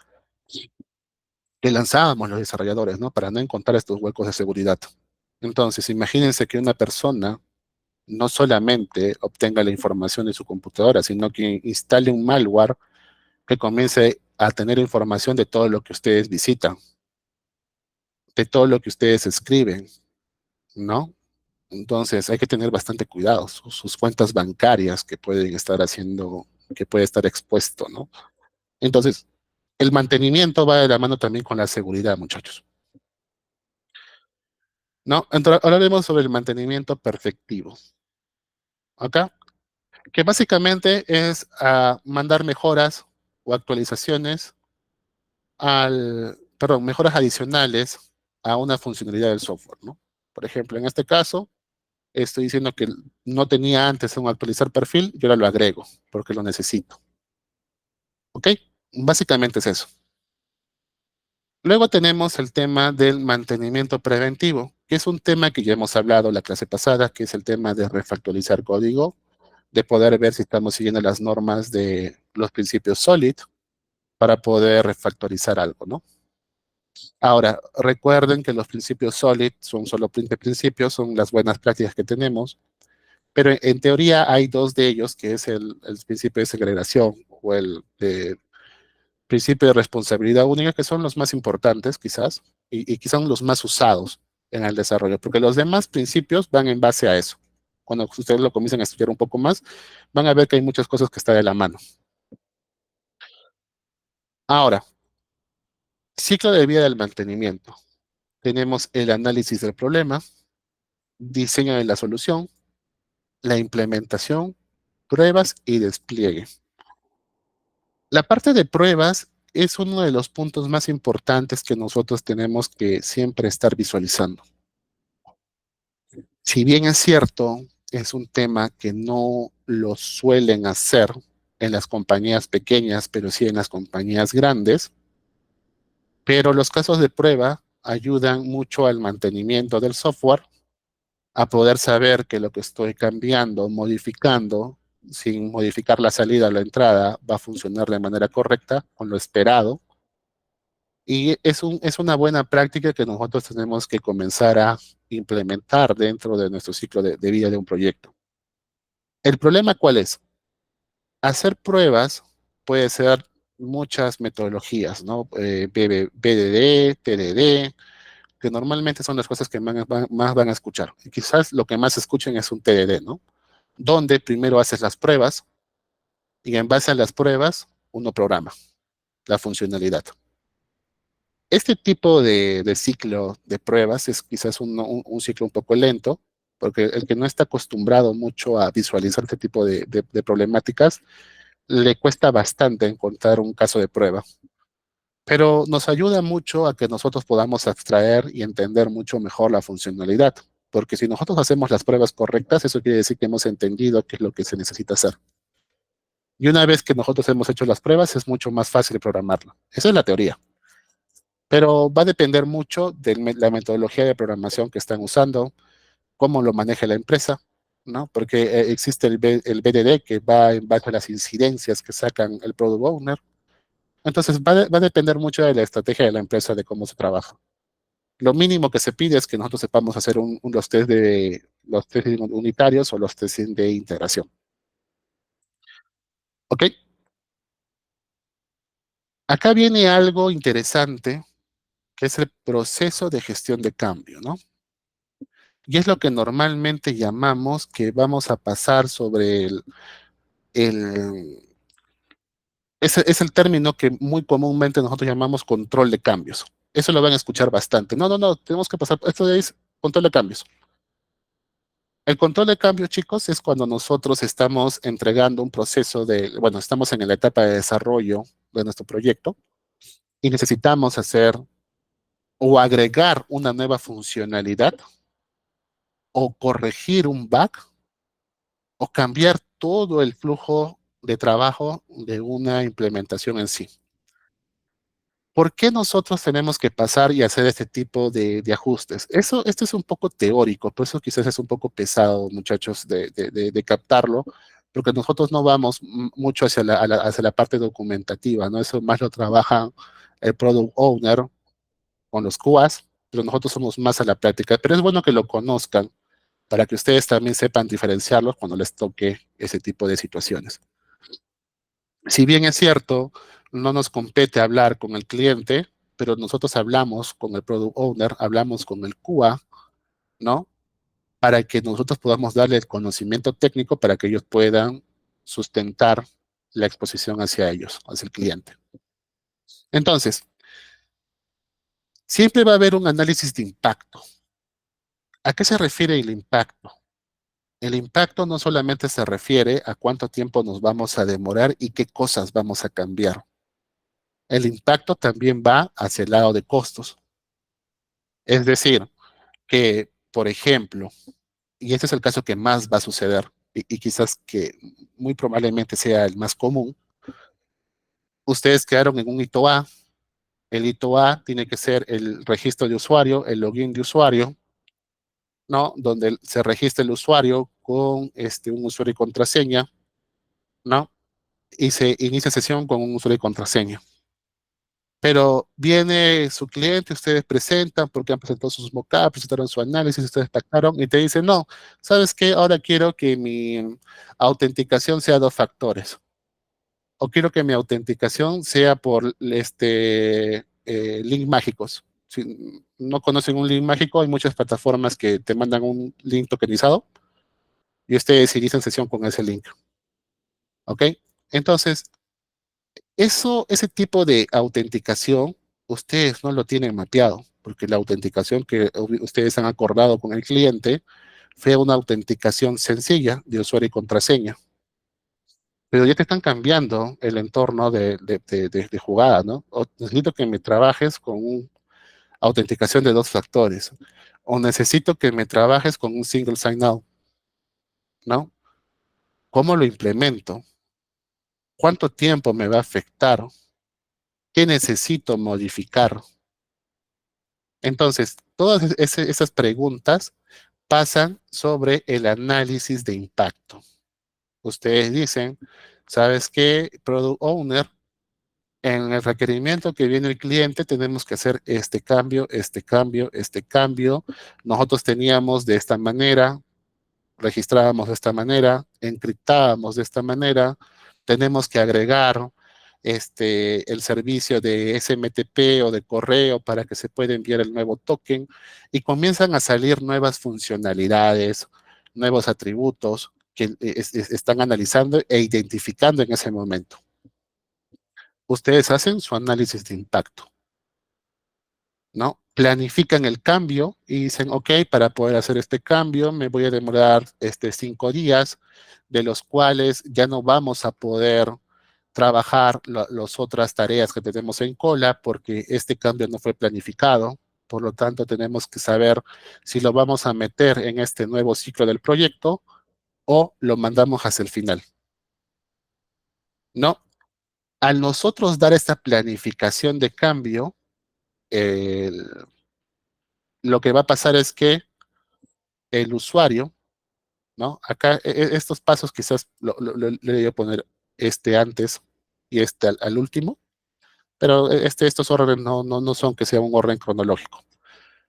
que lanzábamos los desarrolladores, ¿no? Para no encontrar estos huecos de seguridad. Entonces, imagínense que una persona no solamente obtenga la información de su computadora, sino que instale un malware que comience a tener información de todo lo que ustedes visitan, de todo lo que ustedes escriben, ¿no? Entonces hay que tener bastante cuidado, sus cuentas bancarias que pueden estar haciendo, que puede estar expuesto, ¿no? Entonces, el mantenimiento va de la mano también con la seguridad, muchachos, ¿no? Entonces, ahora hablaremos sobre el mantenimiento perfectivo, ¿ok? Que básicamente es mandar mejoras o actualizaciones perdón, mejoras adicionales a una funcionalidad del software, ¿no? Por ejemplo, en este caso, estoy diciendo que no tenía antes un actualizar perfil, yo ahora lo agrego porque lo necesito. ¿Ok? Básicamente es eso. Luego tenemos el tema del mantenimiento preventivo, que es un tema que ya hemos hablado la clase pasada, que es el tema de refactorizar código, de poder ver si estamos siguiendo las normas de los principios SOLID para poder refactorizar algo, ¿no? Ahora, recuerden que los principios SOLID son solo principios, son las buenas prácticas que tenemos, pero en teoría hay dos de ellos, que es el principio de segregación o el de principio de responsabilidad única, que son los más importantes quizás, y quizás son los más usados en el desarrollo, porque los demás principios van en base a eso. Cuando ustedes lo comiencen a estudiar un poco más, van a ver que hay muchas cosas que están de la mano. Ahora, ciclo de vida del mantenimiento. Tenemos el análisis del problema, diseño de la solución, la implementación, pruebas y despliegue. La parte de pruebas es uno de los puntos más importantes que nosotros tenemos que siempre estar visualizando. Si bien es cierto, es un tema que no lo suelen hacer en las compañías pequeñas, pero sí en las compañías grandes, Pero los casos de prueba ayudan mucho al mantenimiento del software, a poder saber que lo que estoy cambiando, modificando, sin modificar la salida o la entrada, va a funcionar de manera correcta, con lo esperado. Y es una buena práctica que nosotros tenemos que comenzar a implementar dentro de nuestro ciclo de vida de un proyecto. ¿El problema cuál es? Hacer pruebas puede ser muchas metodologías, ¿no? BDD, TDD, que normalmente son las cosas que más van a escuchar. Y quizás lo que más escuchen es un TDD, ¿no? Donde primero haces las pruebas y en base a las pruebas uno programa la funcionalidad. Este tipo de ciclo de pruebas es quizás un ciclo un poco lento, porque el que no está acostumbrado mucho a visualizar este tipo de problemáticas, le cuesta bastante encontrar un caso de prueba. Pero nos ayuda mucho a que nosotros podamos abstraer y entender mucho mejor la funcionalidad. Porque si nosotros hacemos las pruebas correctas, eso quiere decir que hemos entendido qué es lo que se necesita hacer. Y una vez que nosotros hemos hecho las pruebas, es mucho más fácil programarlo. Esa es la teoría. Pero va a depender mucho de la metodología de programación que están usando, cómo lo maneja la empresa, ¿no? Porque existe el BDD que va en base a las incidencias que sacan el Product Owner. Entonces va a depender mucho de la estrategia de la empresa, de cómo se trabaja. Lo mínimo que se pide es que nosotros sepamos hacer los test unitarios o los test de integración. ¿Ok? Acá viene algo interesante, que es el proceso de gestión de cambio, ¿no? Y es lo que normalmente llamamos que vamos a pasar sobre el es el término que muy comúnmente nosotros llamamos control de cambios. Eso lo van a escuchar bastante. No, no, no, tenemos que pasar, esto es control de cambios. El control de cambios, chicos, es cuando nosotros estamos entregando un proceso bueno, estamos en la etapa de desarrollo de nuestro proyecto y necesitamos hacer o agregar una nueva funcionalidad o corregir un bug o cambiar todo el flujo de trabajo de una implementación en sí. ¿Por qué nosotros tenemos que pasar y hacer este tipo de ajustes? Esto es un poco teórico, por eso quizás es un poco pesado, muchachos, de captarlo, porque nosotros no vamos mucho hacia la parte documentativa, ¿no? Eso más lo trabaja el Product Owner con los QAs, pero nosotros somos más a la práctica. Pero es bueno que lo conozcan para que ustedes también sepan diferenciarlos cuando les toque ese tipo de situaciones. Si bien es cierto, no nos compete hablar con el cliente, pero nosotros hablamos con el product owner, hablamos con el QA, ¿no? Para que nosotros podamos darle el conocimiento técnico para que ellos puedan sustentar la exposición hacia ellos, hacia el cliente. Entonces, siempre va a haber un análisis de impacto. ¿A qué se refiere el impacto? El impacto no solamente se refiere a cuánto tiempo nos vamos a demorar y qué cosas vamos a cambiar. El impacto también va hacia el lado de costos. Es decir, que, por ejemplo, y este es el caso que más va a suceder, y quizás que muy probablemente sea el más común, ustedes quedaron en un hito A, el hito A tiene que ser el registro de usuario, el login de usuario, ¿no? Donde se registra el usuario con un usuario y contraseña, ¿no? Y se inicia sesión con un usuario y contraseña. Pero viene su cliente, ustedes presentan porque han presentado sus mockups, presentaron su análisis, ustedes pactaron y te dicen, no, ¿sabes qué? Ahora quiero que mi autenticación sea dos factores. O quiero que mi autenticación sea por link mágicos. Si no conocen un link mágico, hay muchas plataformas que te mandan un link tokenizado y ustedes inician sesión con ese link. ¿Ok? Entonces, ese tipo de autenticación, ustedes no lo tienen mapeado, porque la autenticación que ustedes han acordado con el cliente fue una autenticación sencilla de usuario y contraseña. Pero ya te están cambiando el entorno de jugada, ¿no? O necesito que me trabajes con una autenticación de dos factores. O necesito que me trabajes con un single sign-on, ¿no? ¿Cómo lo implemento? ¿Cuánto tiempo me va a afectar? ¿Qué necesito modificar? Entonces, todas esas preguntas pasan sobre el análisis de impacto. Ustedes dicen, ¿sabes qué, Product Owner? En el requerimiento que viene el cliente tenemos que hacer este cambio, este cambio, este cambio. Nosotros teníamos de esta manera, registrábamos de esta manera, encriptábamos de esta manera, tenemos que agregar el servicio de SMTP o de correo para que se pueda enviar el nuevo token y comienzan a salir nuevas funcionalidades, nuevos atributos que están analizando e identificando en ese momento. Ustedes hacen su análisis de impacto, ¿no? Planifican el cambio y dicen, ok, para poder hacer este cambio me voy a demorar 5 días, de los cuales ya no vamos a poder trabajar las otras tareas que tenemos en cola porque este cambio no fue planificado. Por lo tanto, tenemos que saber si lo vamos a meter en este nuevo ciclo del proyecto o lo mandamos hacia el final, ¿no? Al nosotros dar esta planificación de cambio, el, lo que va a pasar es que el usuario, ¿no? Acá estos pasos quizás le voy a poner este antes y este al último, pero estos órdenes no son que sea un orden cronológico.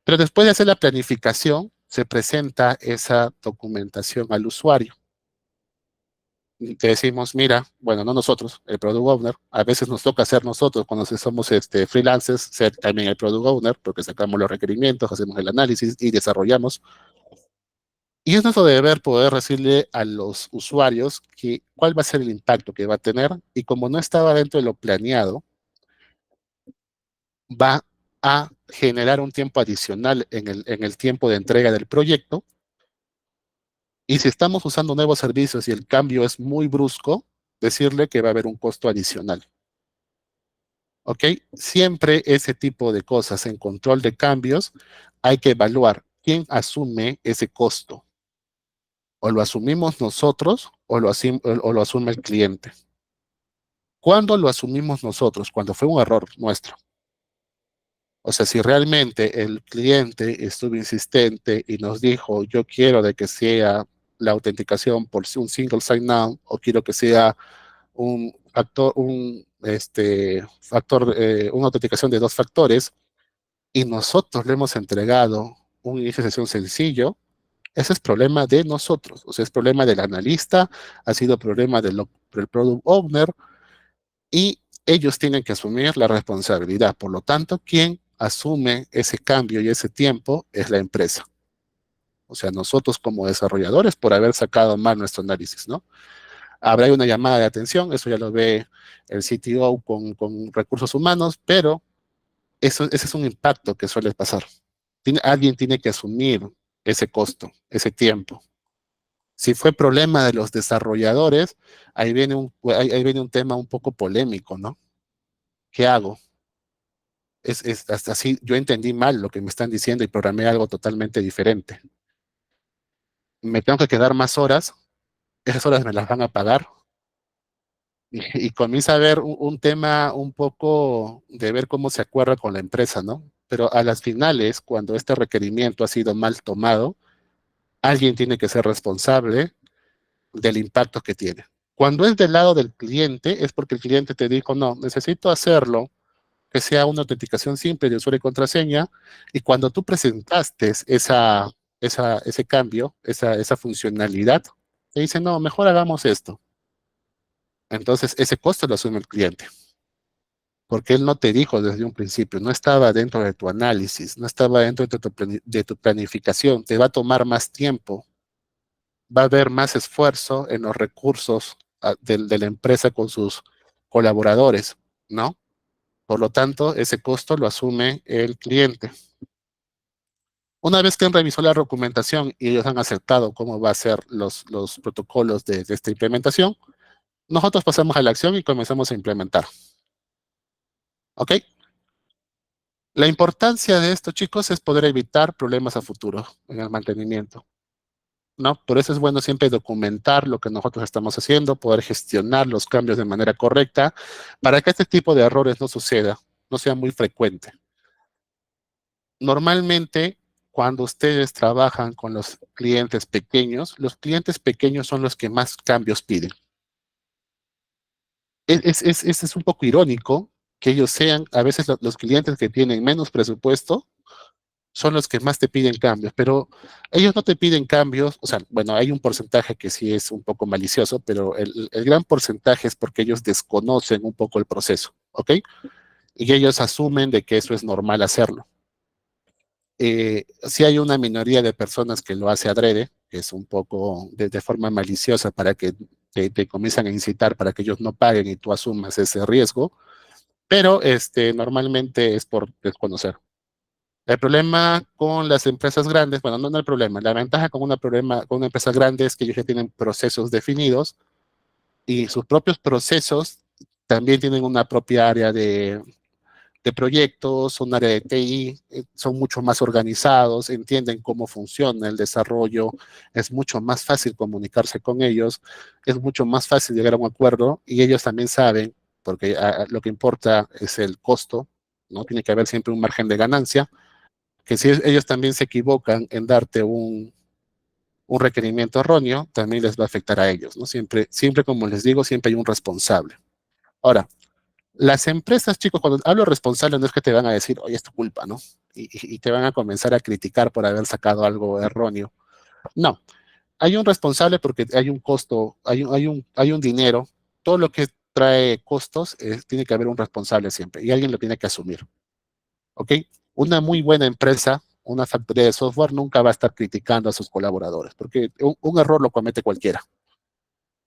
Pero después de hacer la planificación, se presenta esa documentación al usuario. Y te decimos, mira, bueno, no nosotros, el Product Owner, a veces nos toca ser nosotros cuando somos freelancers, ser también el Product Owner, porque sacamos los requerimientos, hacemos el análisis y desarrollamos. Y es nuestro deber poder decirle a los usuarios cuál va a ser el impacto que va a tener y como no estaba dentro de lo planeado, va a generar un tiempo adicional en el tiempo de entrega del proyecto. Y si estamos usando nuevos servicios y el cambio es muy brusco, decirle que va a haber un costo adicional. ¿Ok? Siempre ese tipo de cosas en control de cambios hay que evaluar quién asume ese costo. O lo asumimos nosotros o lo asume el cliente. ¿Cuándo lo asumimos nosotros? Cuando fue un error nuestro. O sea, si realmente el cliente estuvo insistente y nos dijo, yo quiero de que sea la autenticación por un single sign-on o quiero que sea un factor, una autenticación de 2 factores y nosotros le hemos entregado un inicio de sesión sencillo, ese es problema de nosotros. O sea, es problema del analista, ha sido problema del product owner y ellos tienen que asumir la responsabilidad. Por lo tanto, quien asume ese cambio y ese tiempo es la empresa. O sea, nosotros como desarrolladores por haber sacado mal nuestro análisis, ¿no? Habrá una llamada de atención, eso ya lo ve el CTO con recursos humanos, pero ese es un impacto que suele pasar. Alguien tiene que asumir ese costo, ese tiempo. Si fue problema de los desarrolladores, ahí viene un tema un poco polémico, ¿no? ¿Qué hago? Hasta así, yo entendí mal lo que me están diciendo y programé algo totalmente diferente. Me tengo que quedar más horas, esas horas me las van a pagar. Y comienza a haber un tema un poco de ver cómo se acuerda con la empresa, ¿no? Pero a las finales, cuando este requerimiento ha sido mal tomado, alguien tiene que ser responsable del impacto que tiene. Cuando es del lado del cliente, es porque el cliente te dijo, no, necesito hacerlo que sea una autenticación simple de usuario y contraseña, y cuando tú presentaste ese cambio, esa funcionalidad, te dicen, no, mejor hagamos esto. Entonces, ese costo lo asume el cliente, porque él no te dijo desde un principio, no estaba dentro de tu análisis, no estaba dentro de tu planificación, te va a tomar más tiempo, va a haber más esfuerzo en los recursos de la empresa con sus colaboradores, ¿no? Por lo tanto, ese costo lo asume el cliente. Una vez que han revisado la documentación y ellos han aceptado cómo va a ser los protocolos de esta implementación, nosotros pasamos a la acción y comenzamos a implementar. ¿Ok? La importancia de esto, chicos, es poder evitar problemas a futuro en el mantenimiento, ¿no? Por eso es bueno siempre documentar lo que nosotros estamos haciendo, poder gestionar los cambios de manera correcta para que este tipo de errores no suceda, no sea muy frecuente. Normalmente, cuando ustedes trabajan con los clientes pequeños son los que más cambios piden. Es un poco irónico que ellos sean, a veces los clientes que tienen menos presupuesto son los que más te piden cambios, pero ellos no te piden cambios, o sea, bueno, hay un porcentaje que sí es un poco malicioso, pero el gran porcentaje es porque ellos desconocen un poco el proceso, ¿ok? Y ellos asumen de que eso es normal hacerlo. Sí hay una minoría de personas que lo hace adrede, que es un poco de forma maliciosa para que te comiencen a incitar para que ellos no paguen y tú asumas ese riesgo, pero normalmente es por desconocer. El problema con las empresas grandes, bueno, no el problema, la ventaja con una empresa grande es que ellos ya tienen procesos definidos y sus propios procesos también tienen una propia área de proyectos, un área de TI, son mucho más organizados, entienden cómo funciona el desarrollo, es mucho más fácil comunicarse con ellos, es mucho más fácil llegar a un acuerdo y ellos también saben, porque lo que importa es el costo, ¿no? Tiene que haber siempre un margen de ganancia, que si ellos también se equivocan en darte un requerimiento erróneo, también les va a afectar a ellos, ¿no? Siempre, como les digo, siempre hay un responsable. Ahora, las empresas, chicos, cuando hablo responsable no es que te van a decir, oye, es tu culpa, ¿no? Y te van a comenzar a criticar por haber sacado algo erróneo. No, hay un responsable porque hay un costo, hay un dinero. Todo lo que trae costos, tiene que haber un responsable siempre y alguien lo tiene que asumir, ¿ok? Una muy buena empresa, una factoría de software, nunca va a estar criticando a sus colaboradores porque un error lo comete cualquiera.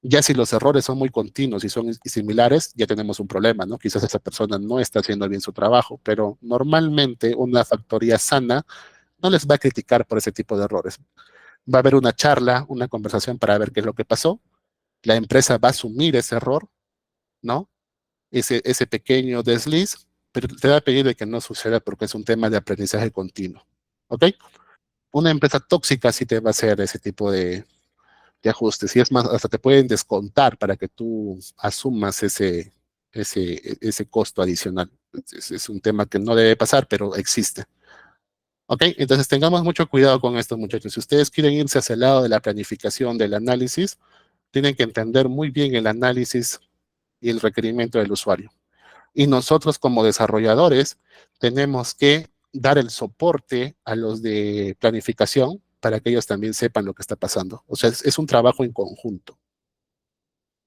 Ya si los errores son muy continuos y son similares, ya tenemos un problema, ¿no? Quizás esa persona no está haciendo bien su trabajo, pero normalmente una factoría sana no les va a criticar por ese tipo de errores. Va a haber una charla, una conversación para ver qué es lo que pasó. La empresa va a asumir ese error, ¿no? Ese pequeño desliz, pero te va a pedir de que no suceda porque es un tema de aprendizaje continuo, ¿ok? Una empresa tóxica sí te va a hacer ese tipo de ajustes. Y es más, hasta te pueden descontar para que tú asumas ese costo adicional. Es un tema que no debe pasar, pero existe. ¿Ok? Entonces tengamos mucho cuidado con esto, muchachos. Si ustedes quieren irse hacia el lado de la planificación, del análisis, tienen que entender muy bien el análisis y el requerimiento del usuario. Y nosotros como desarrolladores tenemos que dar el soporte a los de planificación para que ellos también sepan lo que está pasando. O sea, es un trabajo en conjunto.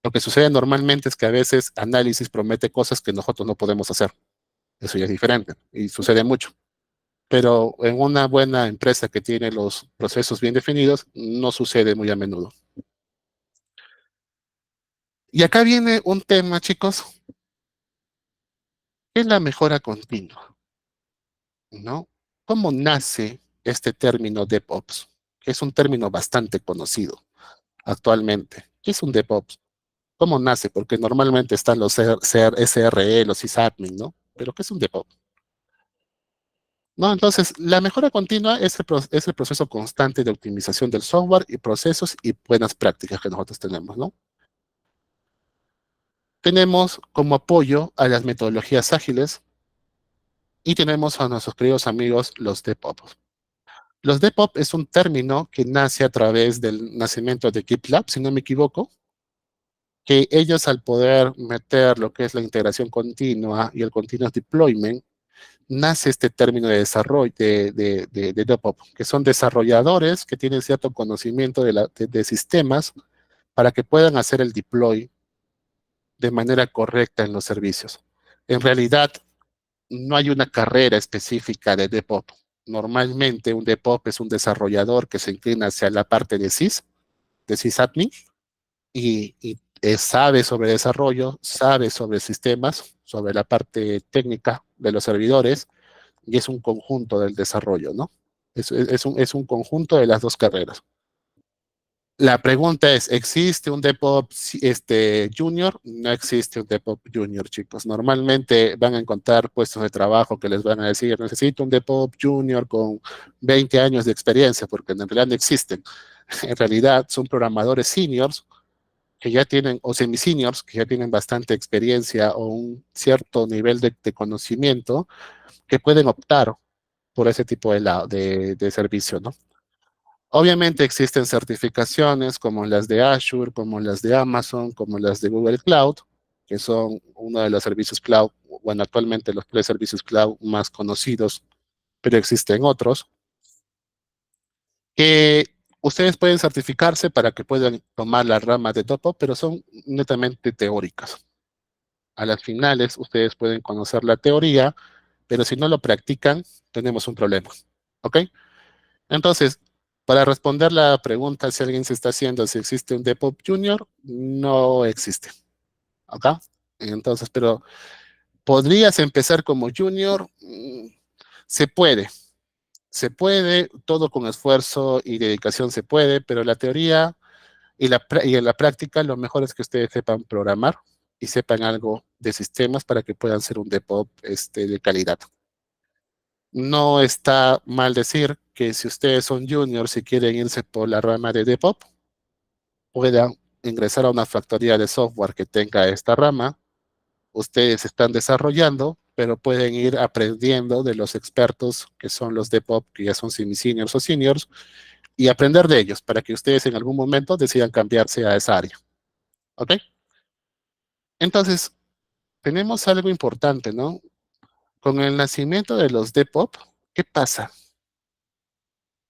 Lo que sucede normalmente es que a veces análisis promete cosas que nosotros no podemos hacer. Eso ya es diferente y sucede mucho. Pero en una buena empresa que tiene los procesos bien definidos, no sucede muy a menudo. Y acá viene un tema, chicos, que es la mejora continua, ¿no? ¿Cómo nace este término DevOps? Que es un término bastante conocido actualmente. ¿Qué es un DevOps? ¿Cómo nace? Porque normalmente están los SRE, los sysadmin, ¿no? Pero ¿qué es un DevOps? ¿No? Entonces, la mejora continua es el proceso constante de optimización del software y procesos y buenas prácticas que nosotros tenemos, ¿no? Tenemos como apoyo a las metodologías ágiles y tenemos a nuestros queridos amigos los DevOps. Los DevOps es un término que nace a través del nacimiento de GitLab, si no me equivoco, que ellos al poder meter lo que es la integración continua y el continuous deployment, nace este término de desarrollo de DevOps, que son desarrolladores que tienen cierto conocimiento de sistemas para que puedan hacer el deploy de manera correcta en los servicios. En realidad, no hay una carrera específica de DevOps. Normalmente un DevOps es un desarrollador que se inclina hacia la parte de sysadmin, y sabe sobre desarrollo, sabe sobre sistemas, sobre la parte técnica de los servidores, y es un conjunto del desarrollo, ¿no? Es un conjunto de las dos carreras. La pregunta es, ¿existe un DevOps junior? No existe un DevOps junior, chicos. Normalmente van a encontrar puestos de trabajo que les van a decir, necesito un DevOps junior con 20 años de experiencia, porque en realidad no existen. En realidad son programadores seniors que ya tienen, o semi-seniors, que ya tienen bastante experiencia o un cierto nivel de conocimiento, que pueden optar por ese tipo de servicio, ¿no? Obviamente existen certificaciones como las de Azure, como las de Amazon, como las de Google Cloud, que son uno de los servicios cloud, bueno, actualmente los tres servicios cloud más conocidos, pero existen otros, que ustedes pueden certificarse para que puedan tomar la rama de topo, pero son netamente teóricas. A las finales, ustedes pueden conocer la teoría, pero si no lo practican, tenemos un problema. ¿Ok? Entonces, para responder la pregunta si alguien se está haciendo si existe un Depop Junior, no existe. ¿Ok? Entonces, pero ¿podrías empezar como Junior? Se puede. Se puede, todo con esfuerzo y dedicación se puede, pero la teoría y en la práctica lo mejor es que ustedes sepan programar y sepan algo de sistemas para que puedan ser un DevOps de calidad. No está mal decir que si ustedes son juniors y quieren irse por la rama de DevOps, puedan ingresar a una factoría de software que tenga esta rama. Ustedes están desarrollando, pero pueden ir aprendiendo de los expertos que son los DevOps, que ya son semi-seniors o seniors, y aprender de ellos para que ustedes en algún momento decidan cambiarse a esa área. ¿Ok? Entonces, tenemos algo importante, ¿no? Con el nacimiento de los Depop, ¿qué pasa?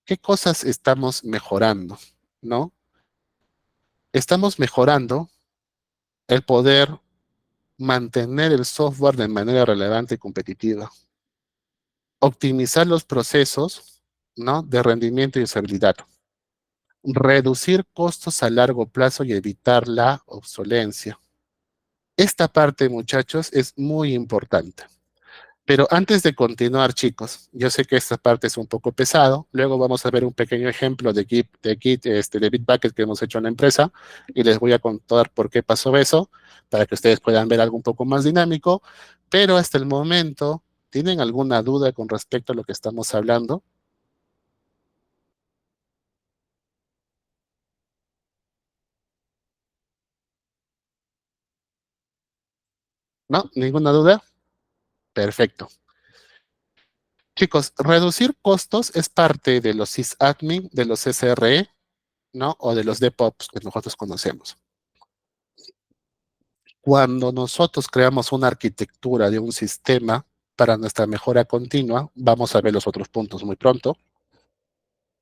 ¿Qué cosas estamos mejorando? ¿No? Estamos mejorando el poder mantener el software de manera relevante y competitiva, optimizar los procesos, ¿no? De rendimiento y usabilidad, reducir costos a largo plazo y evitar la obsolencia. Esta parte, muchachos, es muy importante. Pero antes de continuar, chicos, yo sé que esta parte es un poco pesado. Luego vamos a ver un pequeño ejemplo de Bitbucket que hemos hecho en la empresa y les voy a contar por qué pasó eso para que ustedes puedan ver algo un poco más dinámico. Pero hasta el momento, ¿tienen alguna duda con respecto a lo que estamos hablando? ¿No? ¿Ninguna duda? Perfecto. Chicos, reducir costos es parte de los sysadmin, de los SRE, ¿no? O de los DevOps que nosotros conocemos. Cuando nosotros creamos una arquitectura de un sistema para nuestra mejora continua, vamos a ver los otros puntos muy pronto.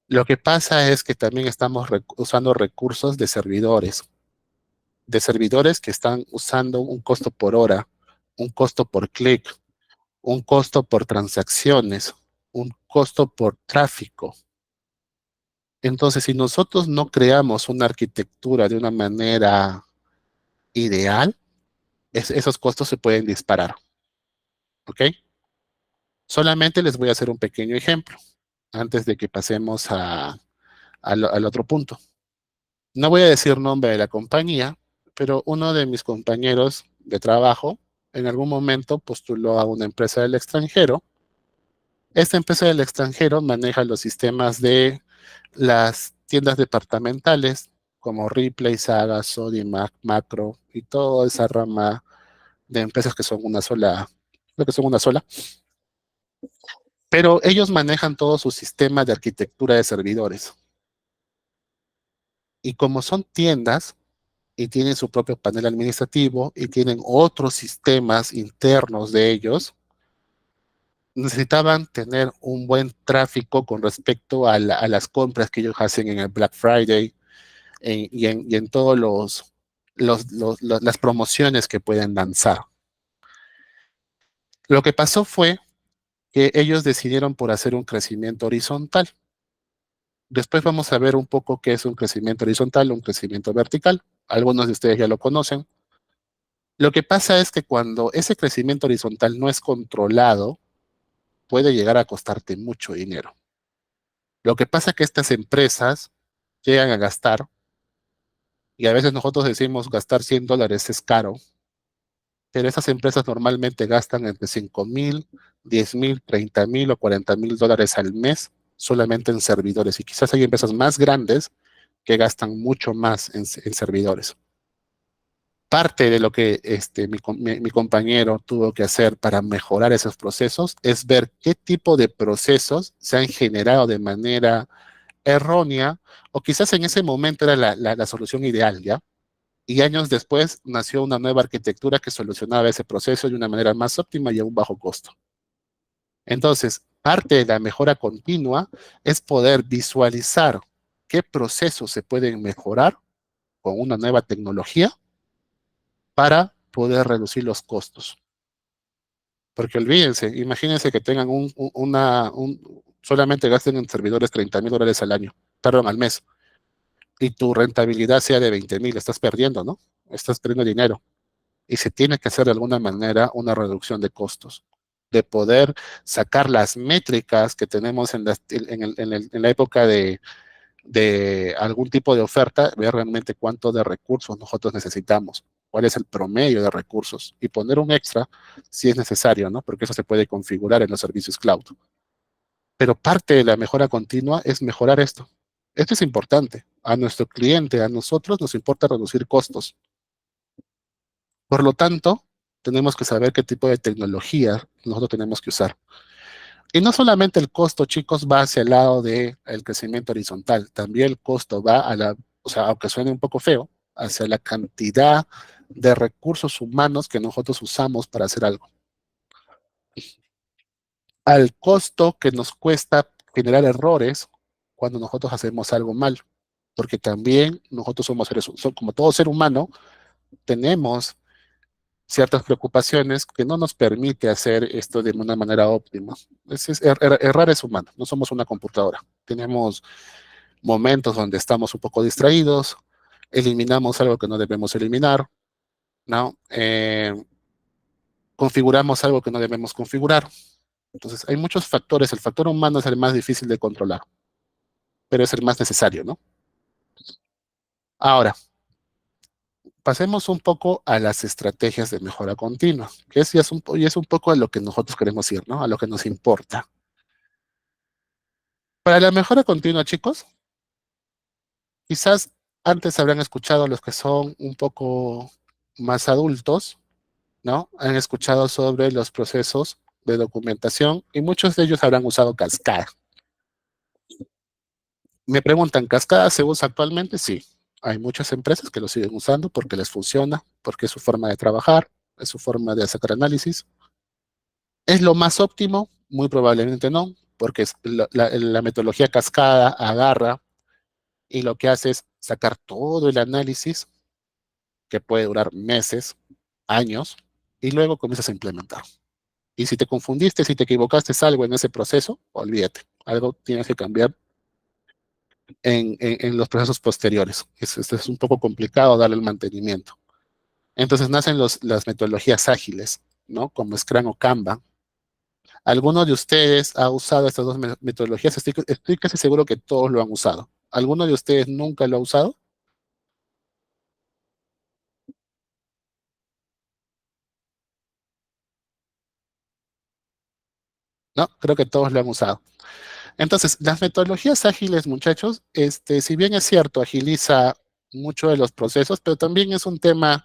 Lo que pasa es que también estamos usando recursos de servidores que están usando un costo por hora, un costo por clic, un costo por transacciones, un costo por tráfico. Entonces, si nosotros no creamos una arquitectura de una manera ideal, esos costos se pueden disparar. ¿Ok? Solamente les voy a hacer un pequeño ejemplo antes de que pasemos al otro punto. No voy a decir nombre de la compañía, pero uno de mis compañeros de trabajo en algún momento postuló a una empresa del extranjero. Esta empresa del extranjero maneja los sistemas de las tiendas departamentales como Ripley, Saga, Sodimac, Macro y toda esa rama de empresas que son una sola, creo que son una sola. Pero ellos manejan todo su sistema de arquitectura de servidores. Y como son tiendas y tienen su propio panel administrativo y tienen otros sistemas internos de ellos, necesitaban tener un buen tráfico con respecto a las compras que ellos hacen en el Black Friday y en todos las promociones que pueden lanzar. Lo que pasó fue que ellos decidieron por hacer un crecimiento horizontal. Después vamos a ver un poco qué es un crecimiento horizontal o un crecimiento vertical. Algunos de ustedes ya lo conocen. Lo que pasa es que cuando ese crecimiento horizontal no es controlado, puede llegar a costarte mucho dinero. Lo que pasa es que estas empresas llegan a gastar, y a veces nosotros decimos gastar $100 es caro, pero esas empresas normalmente gastan entre 5,000, 10,000, 30,000 o $40,000 al mes solamente en servidores. Y quizás hay empresas más grandes que gastan mucho más en servidores. Parte de lo que mi compañero tuvo que hacer para mejorar esos procesos es ver qué tipo de procesos se han generado de manera errónea o quizás en ese momento era la solución ideal, ¿ya? Y años después nació una nueva arquitectura que solucionaba ese proceso de una manera más óptima y a un bajo costo. Entonces, parte de la mejora continua es poder visualizar qué procesos se pueden mejorar con una nueva tecnología para poder reducir los costos. Porque olvídense, imagínense que tengan solamente gasten en servidores $30,000 al año, perdón, al mes, y tu rentabilidad sea de 20,000, estás perdiendo, ¿no? Estás perdiendo dinero. Y se tiene que hacer de alguna manera una reducción de costos, de poder sacar las métricas que tenemos en la época de algún tipo de oferta, ver realmente cuánto de recursos nosotros necesitamos, cuál es el promedio de recursos y poner un extra si es necesario, ¿no? Porque eso se puede configurar en los servicios cloud. Pero parte de la mejora continua es mejorar esto. Esto es importante. A nuestro cliente, a nosotros nos importa reducir costos. Por lo tanto, tenemos que saber qué tipo de tecnología nosotros tenemos que usar. Y no solamente el costo, chicos, va hacia el lado del crecimiento horizontal, también el costo va o sea, aunque suene un poco feo, hacia la cantidad de recursos humanos que nosotros usamos para hacer algo. Al costo que nos cuesta generar errores cuando nosotros hacemos algo mal, porque también nosotros somos como todo ser humano, tenemos ciertas preocupaciones que no nos permite hacer esto de una manera óptima. Errar es humano, no somos una computadora. Tenemos momentos donde estamos un poco distraídos, eliminamos algo que no debemos eliminar, ¿no? Configuramos algo que no debemos configurar. Entonces, hay muchos factores. El factor humano es el más difícil de controlar, pero es el más necesario, ¿no? Ahora, pasemos un poco a las estrategias de mejora continua, que y es un poco a lo que nosotros queremos ir, ¿no? A lo que nos importa. Para la mejora continua, chicos, quizás antes habrán escuchado los que son un poco más adultos, ¿no? Han escuchado sobre los procesos de documentación y muchos de ellos habrán usado Cascada. Me preguntan, ¿Cascada se usa actualmente? Sí. Hay muchas empresas que lo siguen usando porque les funciona, porque es su forma de trabajar, es su forma de hacer análisis. ¿Es lo más óptimo? Muy probablemente no, porque la metodología Cascada agarra y lo que hace es sacar todo el análisis que puede durar meses, años, y luego comienzas a implementar. Y si te confundiste, si te equivocaste algo en ese proceso, olvídate, algo tienes que cambiar en los procesos posteriores. Es un poco complicado darle el mantenimiento. Entonces nacen las metodologías ágiles, ¿no? Como Scrum o Kanban. ¿Alguno de ustedes ha usado estas dos metodologías? Estoy casi seguro que todos lo han usado. ¿Alguno de ustedes nunca lo ha usado? No, creo que todos lo han usado. Entonces, las metodologías ágiles, muchachos, si bien es cierto, agiliza mucho de los procesos, pero también es un tema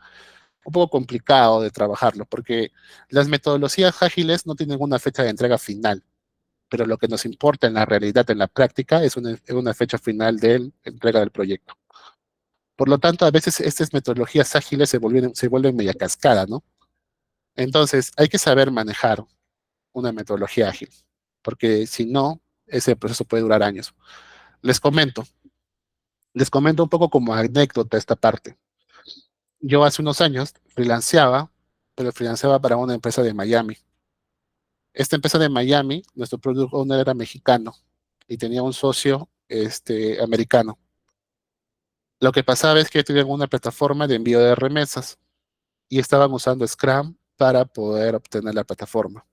un poco complicado de trabajarlo, porque las metodologías ágiles no tienen una fecha de entrega final, pero lo que nos importa en la realidad, en la práctica, es una fecha final de la entrega del proyecto. Por lo tanto, a veces estas metodologías ágiles se vuelven media cascada, ¿no? Entonces, hay que saber manejar una metodología ágil, porque si no, ese proceso puede durar años. Les comento, les comento un poco como anécdota esta parte. Yo hace unos años freelanceaba, pero freelanceaba para una empresa de Miami. Esta empresa de Miami, nuestro product owner era mexicano y tenía un socio americano. Lo que pasaba es que tenían una plataforma de envío de remesas y estaban usando Scrum para poder obtener la plataforma.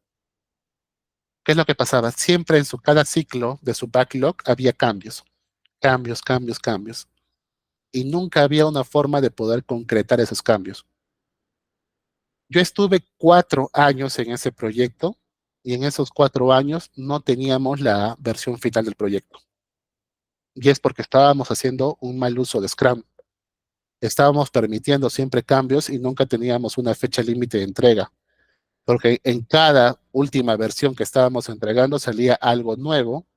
¿Qué es lo que pasaba? Siempre cada ciclo de su backlog había cambios, cambios, cambios, cambios. Y nunca había una forma de poder concretar esos cambios. Yo estuve 4 años en ese proyecto y en esos 4 años no teníamos la versión final del proyecto. Y es porque estábamos haciendo un mal uso de Scrum. Estábamos permitiendo siempre cambios y nunca teníamos una fecha límite de entrega, porque en cada última versión que estábamos entregando salía algo nuevo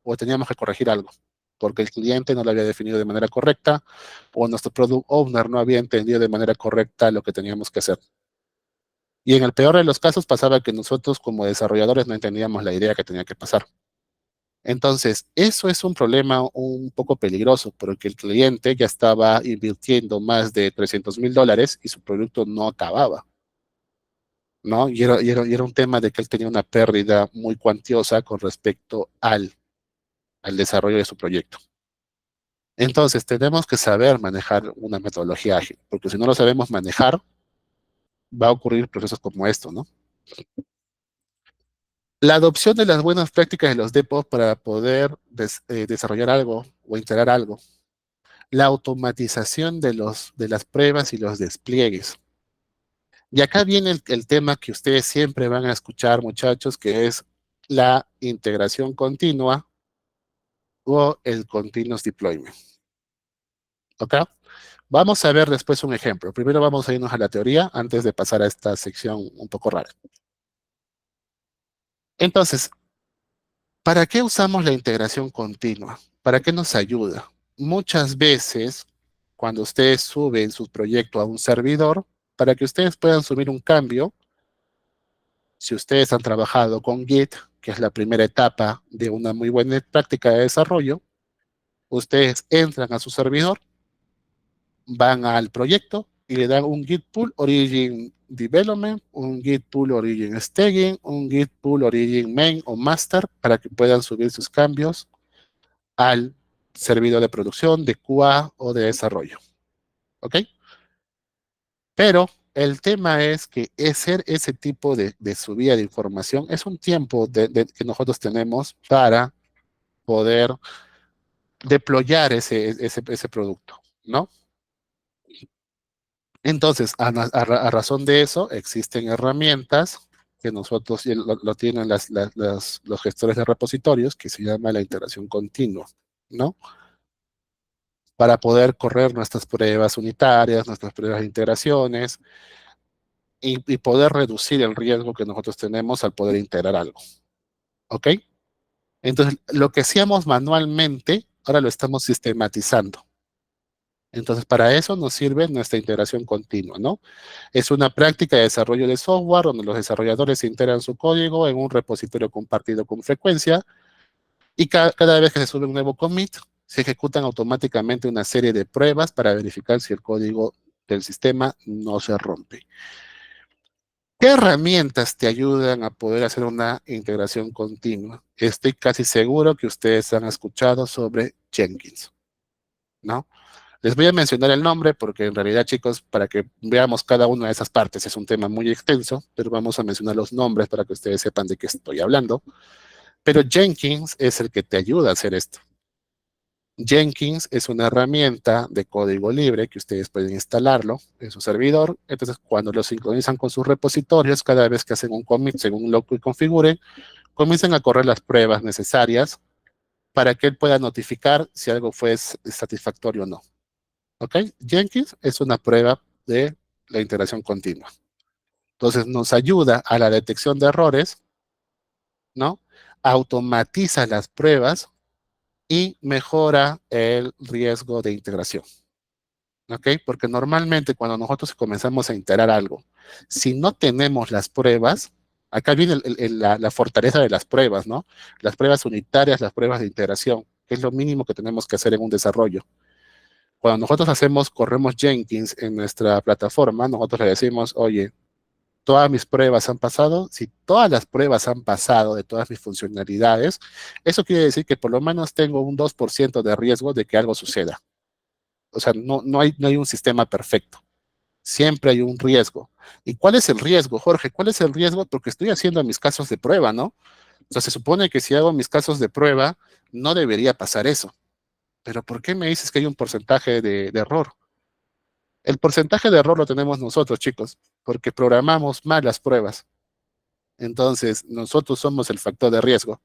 o teníamos que corregir algo, porque el cliente no lo había definido de manera correcta o nuestro product owner no había entendido de manera correcta lo que teníamos que hacer. Y en el peor de los casos pasaba que nosotros como desarrolladores no entendíamos la idea que tenía que pasar. Entonces, eso es un problema un poco peligroso porque el cliente ya estaba invirtiendo más de $300,000 y su producto no acababa, ¿no? Y era un tema de que él tenía una pérdida muy cuantiosa con respecto al desarrollo de su proyecto. Entonces, tenemos que saber manejar una metodología ágil, porque si no lo sabemos manejar, va a ocurrir procesos como esto, ¿no? La adopción de las buenas prácticas de los DevOps para poder desarrollar algo o integrar algo. La automatización de las pruebas y los despliegues. Y acá viene el tema que ustedes siempre van a escuchar, muchachos, que es la integración continua o el continuous deployment. ¿Ok? Vamos a ver después un ejemplo. Primero vamos a irnos a la teoría antes de pasar a esta sección un poco rara. Entonces, ¿para qué usamos la integración continua? ¿Para qué nos ayuda? Muchas veces, cuando ustedes suben su proyecto a un servidor, para que ustedes puedan subir un cambio, si ustedes han trabajado con Git, que es la primera etapa de una muy buena práctica de desarrollo, ustedes entran a su servidor, van al proyecto y le dan un Git pull origin development, un Git pull origin staging, un Git pull origin main o master para que puedan subir sus cambios al servidor de producción, de QA o de desarrollo. ¿Ok? Pero el tema es que hacer ese tipo de subida de información es un tiempo que nosotros tenemos para poder deployar ese producto, ¿no? Entonces, a razón de eso, existen herramientas que nosotros lo tienen los gestores de repositorios, que se llama la integración continua, ¿no? Para poder correr nuestras pruebas unitarias, nuestras pruebas de integraciones y poder reducir el riesgo que nosotros tenemos al poder integrar algo. ¿Ok? Entonces, lo que hacíamos manualmente, ahora lo estamos sistematizando. Entonces, para eso nos sirve nuestra integración continua, ¿no? Es una práctica de desarrollo de software donde los desarrolladores integran su código en un repositorio compartido con frecuencia y cada vez que se sube un nuevo commit, se ejecutan automáticamente una serie de pruebas para verificar si el código del sistema no se rompe. ¿Qué herramientas te ayudan a poder hacer una integración continua? Estoy casi seguro que ustedes han escuchado sobre Jenkins, ¿no? Les voy a mencionar el nombre porque en realidad, chicos, para que veamos cada una de esas partes es un tema muy extenso, pero vamos a mencionar los nombres para que ustedes sepan de qué estoy hablando. Pero Jenkins es el que te ayuda a hacer esto. Jenkins es una herramienta de código libre que ustedes pueden instalarlo en su servidor. Entonces, cuando lo sincronizan con sus repositorios, cada vez que hacen un commit según lo que configuren, comienzan a correr las pruebas necesarias para que él pueda notificar si algo fue satisfactorio o no. ¿Ok? Jenkins es una prueba de la integración continua. Entonces, nos ayuda a la detección de errores, ¿no? Automatiza las pruebas y mejora el riesgo de integración. ¿Ok? Porque normalmente cuando nosotros comenzamos a integrar algo, si no tenemos las pruebas, acá viene la fortaleza de las pruebas, ¿no? Las pruebas unitarias, las pruebas de integración, que es lo mínimo que tenemos que hacer en un desarrollo. Cuando nosotros corremos Jenkins en nuestra plataforma, nosotros le decimos, oye, todas mis pruebas han pasado. Si todas las pruebas han pasado de todas mis funcionalidades, eso quiere decir que por lo menos tengo un 2% de riesgo de que algo suceda. O sea, no hay un sistema perfecto. Siempre hay un riesgo. ¿Y cuál es el riesgo, Jorge? ¿Cuál es el riesgo? Porque estoy haciendo mis casos de prueba, ¿no? O sea, se supone que si hago mis casos de prueba, no debería pasar eso. Pero ¿por qué me dices que hay un porcentaje de error? El porcentaje de error lo tenemos nosotros, chicos, porque programamos mal las pruebas. Entonces, nosotros somos el factor de riesgo.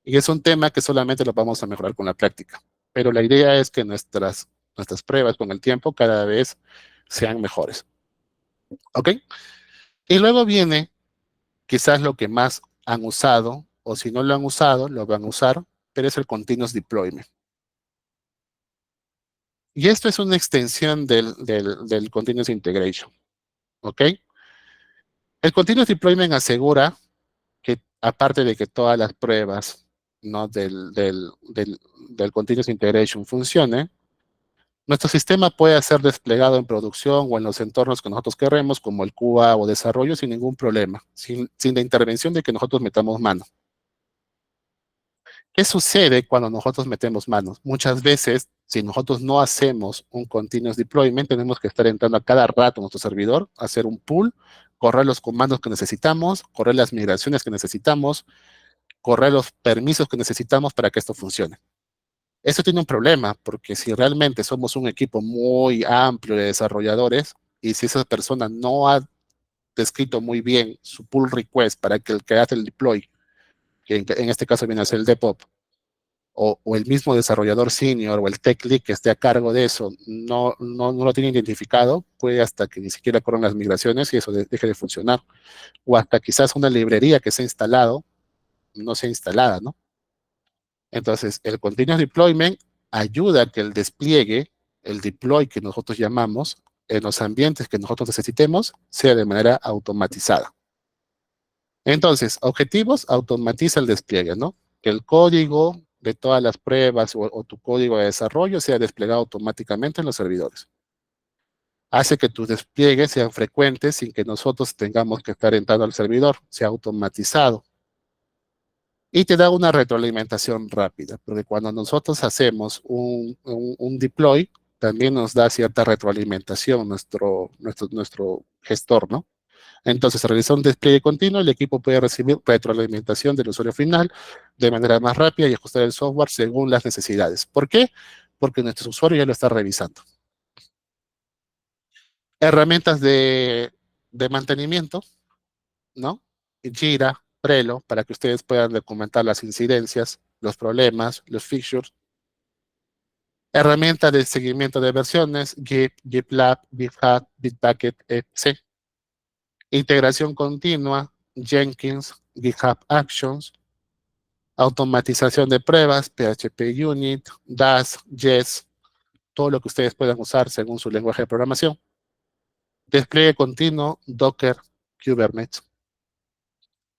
Y es un tema que solamente lo vamos a mejorar con la práctica. Pero la idea es que nuestras nuestras pruebas con el tiempo cada vez sean mejores. ¿Ok? Y luego viene quizás lo que más han usado, o si no lo han usado, lo van a usar, pero es el Continuous Deployment. Y esto es una extensión del Continuous Integration. ¿Ok? El Continuous Deployment asegura que, aparte de que todas las pruebas, ¿no? del Continuous Integration funcione, nuestro sistema puede ser desplegado en producción o en los entornos que nosotros queremos, como el QA o desarrollo, sin ningún problema, sin la intervención de que nosotros metamos mano. ¿Qué sucede cuando nosotros metemos manos? Muchas veces, si nosotros no hacemos un continuous deployment, tenemos que estar entrando a cada rato a nuestro servidor, hacer un pull, correr los comandos que necesitamos, correr las migraciones que necesitamos, correr los permisos que necesitamos para que esto funcione. Eso tiene un problema, porque si realmente somos un equipo muy amplio de desarrolladores y si esa persona no ha descrito muy bien su pull request para que el que hace el deploy, que en este caso viene a ser el DevOps, o el mismo desarrollador senior o el tech lead que esté a cargo de eso no lo tiene identificado, puede hasta que ni siquiera corran las migraciones y eso deje de funcionar. O hasta quizás una librería que se ha instalado no sea instalada, ¿no? Entonces, el continuous deployment ayuda a que el despliegue, el deploy que nosotros llamamos, en los ambientes que nosotros necesitemos, sea de manera automatizada. Entonces, objetivos, automatiza el despliegue, ¿no? Que el código de todas las pruebas o tu código de desarrollo sea desplegado automáticamente en los servidores. Hace que tus despliegues sean frecuentes sin que nosotros tengamos que estar entrando al servidor, sea automatizado. Y te da una retroalimentación rápida, porque cuando nosotros hacemos un deploy, también nos da cierta retroalimentación nuestro gestor, ¿no? Entonces, al realizar un despliegue continuo, el equipo puede recibir retroalimentación del usuario final de manera más rápida y ajustar el software según las necesidades. ¿Por qué? Porque nuestro usuario ya lo está revisando. Herramientas de mantenimiento, ¿no? Jira, Trello, para que ustedes puedan documentar las incidencias, los problemas, los features. Herramientas de seguimiento de versiones, Git, GitLab, GitHub, Bitbucket, etc. Integración continua, Jenkins, GitHub Actions. Automatización de pruebas, PHP Unit, DAS, Jest, todo lo que ustedes puedan usar según su lenguaje de programación. Despliegue continuo, Docker, Kubernetes.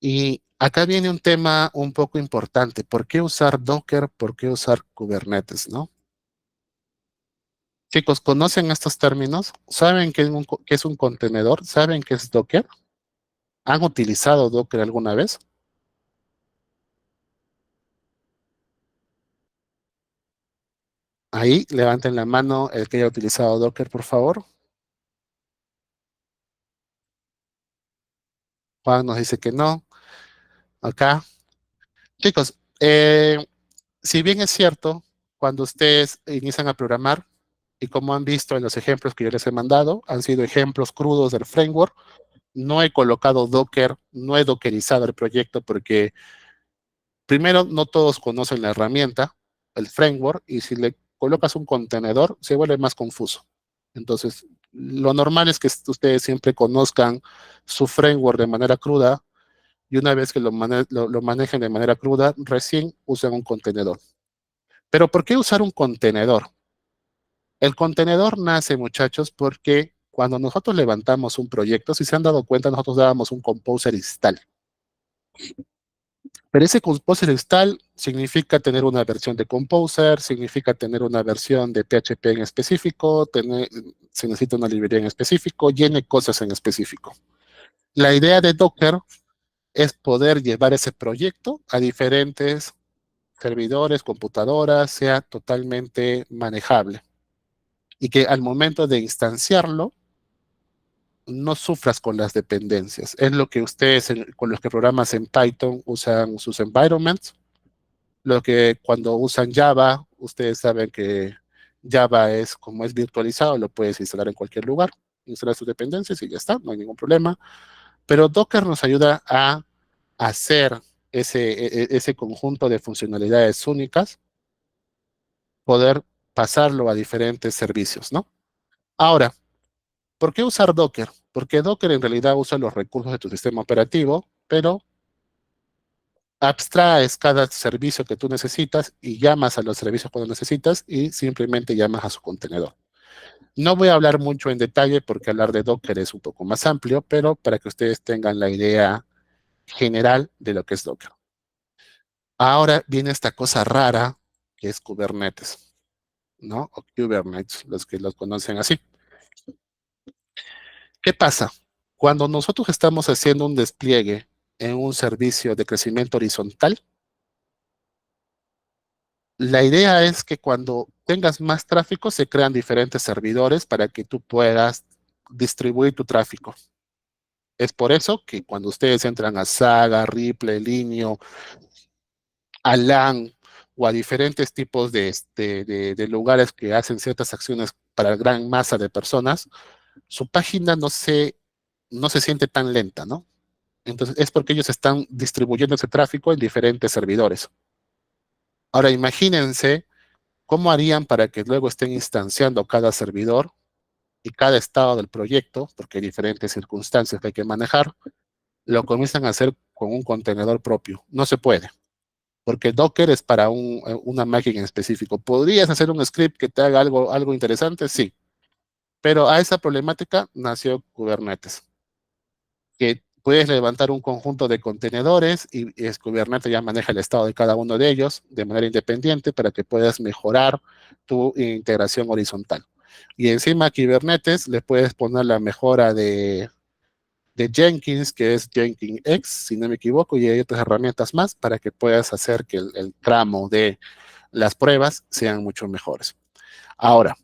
Y acá viene un tema un poco importante. ¿Por qué usar Docker? ¿Por qué usar Kubernetes? ¿No? Chicos, ¿conocen estos términos? ¿Saben qué es un contenedor? ¿Saben qué es Docker? ¿Han utilizado Docker alguna vez? Ahí, levanten la mano el que haya utilizado Docker, por favor. Juan nos dice que no. Acá. Chicos, si bien es cierto, cuando ustedes inician a programar, y como han visto en los ejemplos que yo les he mandado, han sido ejemplos crudos del framework. No he colocado Docker, no he dockerizado el proyecto porque primero no todos conocen la herramienta, el framework, y si le colocas un contenedor se vuelve más confuso. Entonces, lo normal es que ustedes siempre conozcan su framework de manera cruda y una vez que lo manejen de manera cruda, recién usen un contenedor. Pero ¿por qué usar un contenedor? El contenedor nace, muchachos, porque cuando nosotros levantamos un proyecto, si se han dado cuenta, nosotros dábamos un composer install. Pero ese composer install significa tener una versión de composer, significa tener una versión de PHP en específico, se necesita una librería en específico, llene cosas en específico. La idea de Docker es poder llevar ese proyecto a diferentes servidores, computadoras, sea totalmente manejable. Y que al momento de instanciarlo, no sufras con las dependencias. Es lo que ustedes con los que programas en Python usan sus environments, lo que cuando usan Java, ustedes saben que Java es como es virtualizado, lo puedes instalar en cualquier lugar, instalar sus dependencias y ya está, no hay ningún problema. Pero Docker nos ayuda a hacer ese conjunto de funcionalidades únicas, poder pasarlo a diferentes servicios, ¿no? Ahora, ¿por qué usar Docker? Porque Docker en realidad usa los recursos de tu sistema operativo, pero abstraes cada servicio que tú necesitas y llamas a los servicios cuando necesitas y simplemente llamas a su contenedor. No voy a hablar mucho en detalle porque hablar de Docker es un poco más amplio, pero para que ustedes tengan la idea general de lo que es Docker. Ahora viene esta cosa rara que es Kubernetes, ¿no? O Kubernetes, los que los conocen así. ¿Qué pasa? Cuando nosotros estamos haciendo un despliegue en un servicio de crecimiento horizontal, la idea es que cuando tengas más tráfico se crean diferentes servidores para que tú puedas distribuir tu tráfico. Es por eso que cuando ustedes entran a Saga, Ripley, Linio, a LAN o a diferentes tipos de lugares que hacen ciertas acciones para gran masa de personas, su página no se siente tan lenta, ¿no? Entonces es porque ellos están distribuyendo ese tráfico en diferentes servidores. Ahora imagínense cómo harían para que luego estén instanciando cada servidor y cada estado del proyecto, porque hay diferentes circunstancias que hay que manejar, lo comienzan a hacer con un contenedor propio. No se puede, porque Docker es para una máquina en específico. ¿Podrías hacer un script que te haga algo interesante? Sí, pero a esa problemática nació Kubernetes, que puedes levantar un conjunto de contenedores y Kubernetes ya maneja el estado de cada uno de ellos de manera independiente para que puedas mejorar tu integración horizontal. Y encima a Kubernetes le puedes poner la mejora de Jenkins, que es Jenkins X, si no me equivoco, y hay otras herramientas más para que puedas hacer que el tramo de las pruebas sean mucho mejores. Ahora,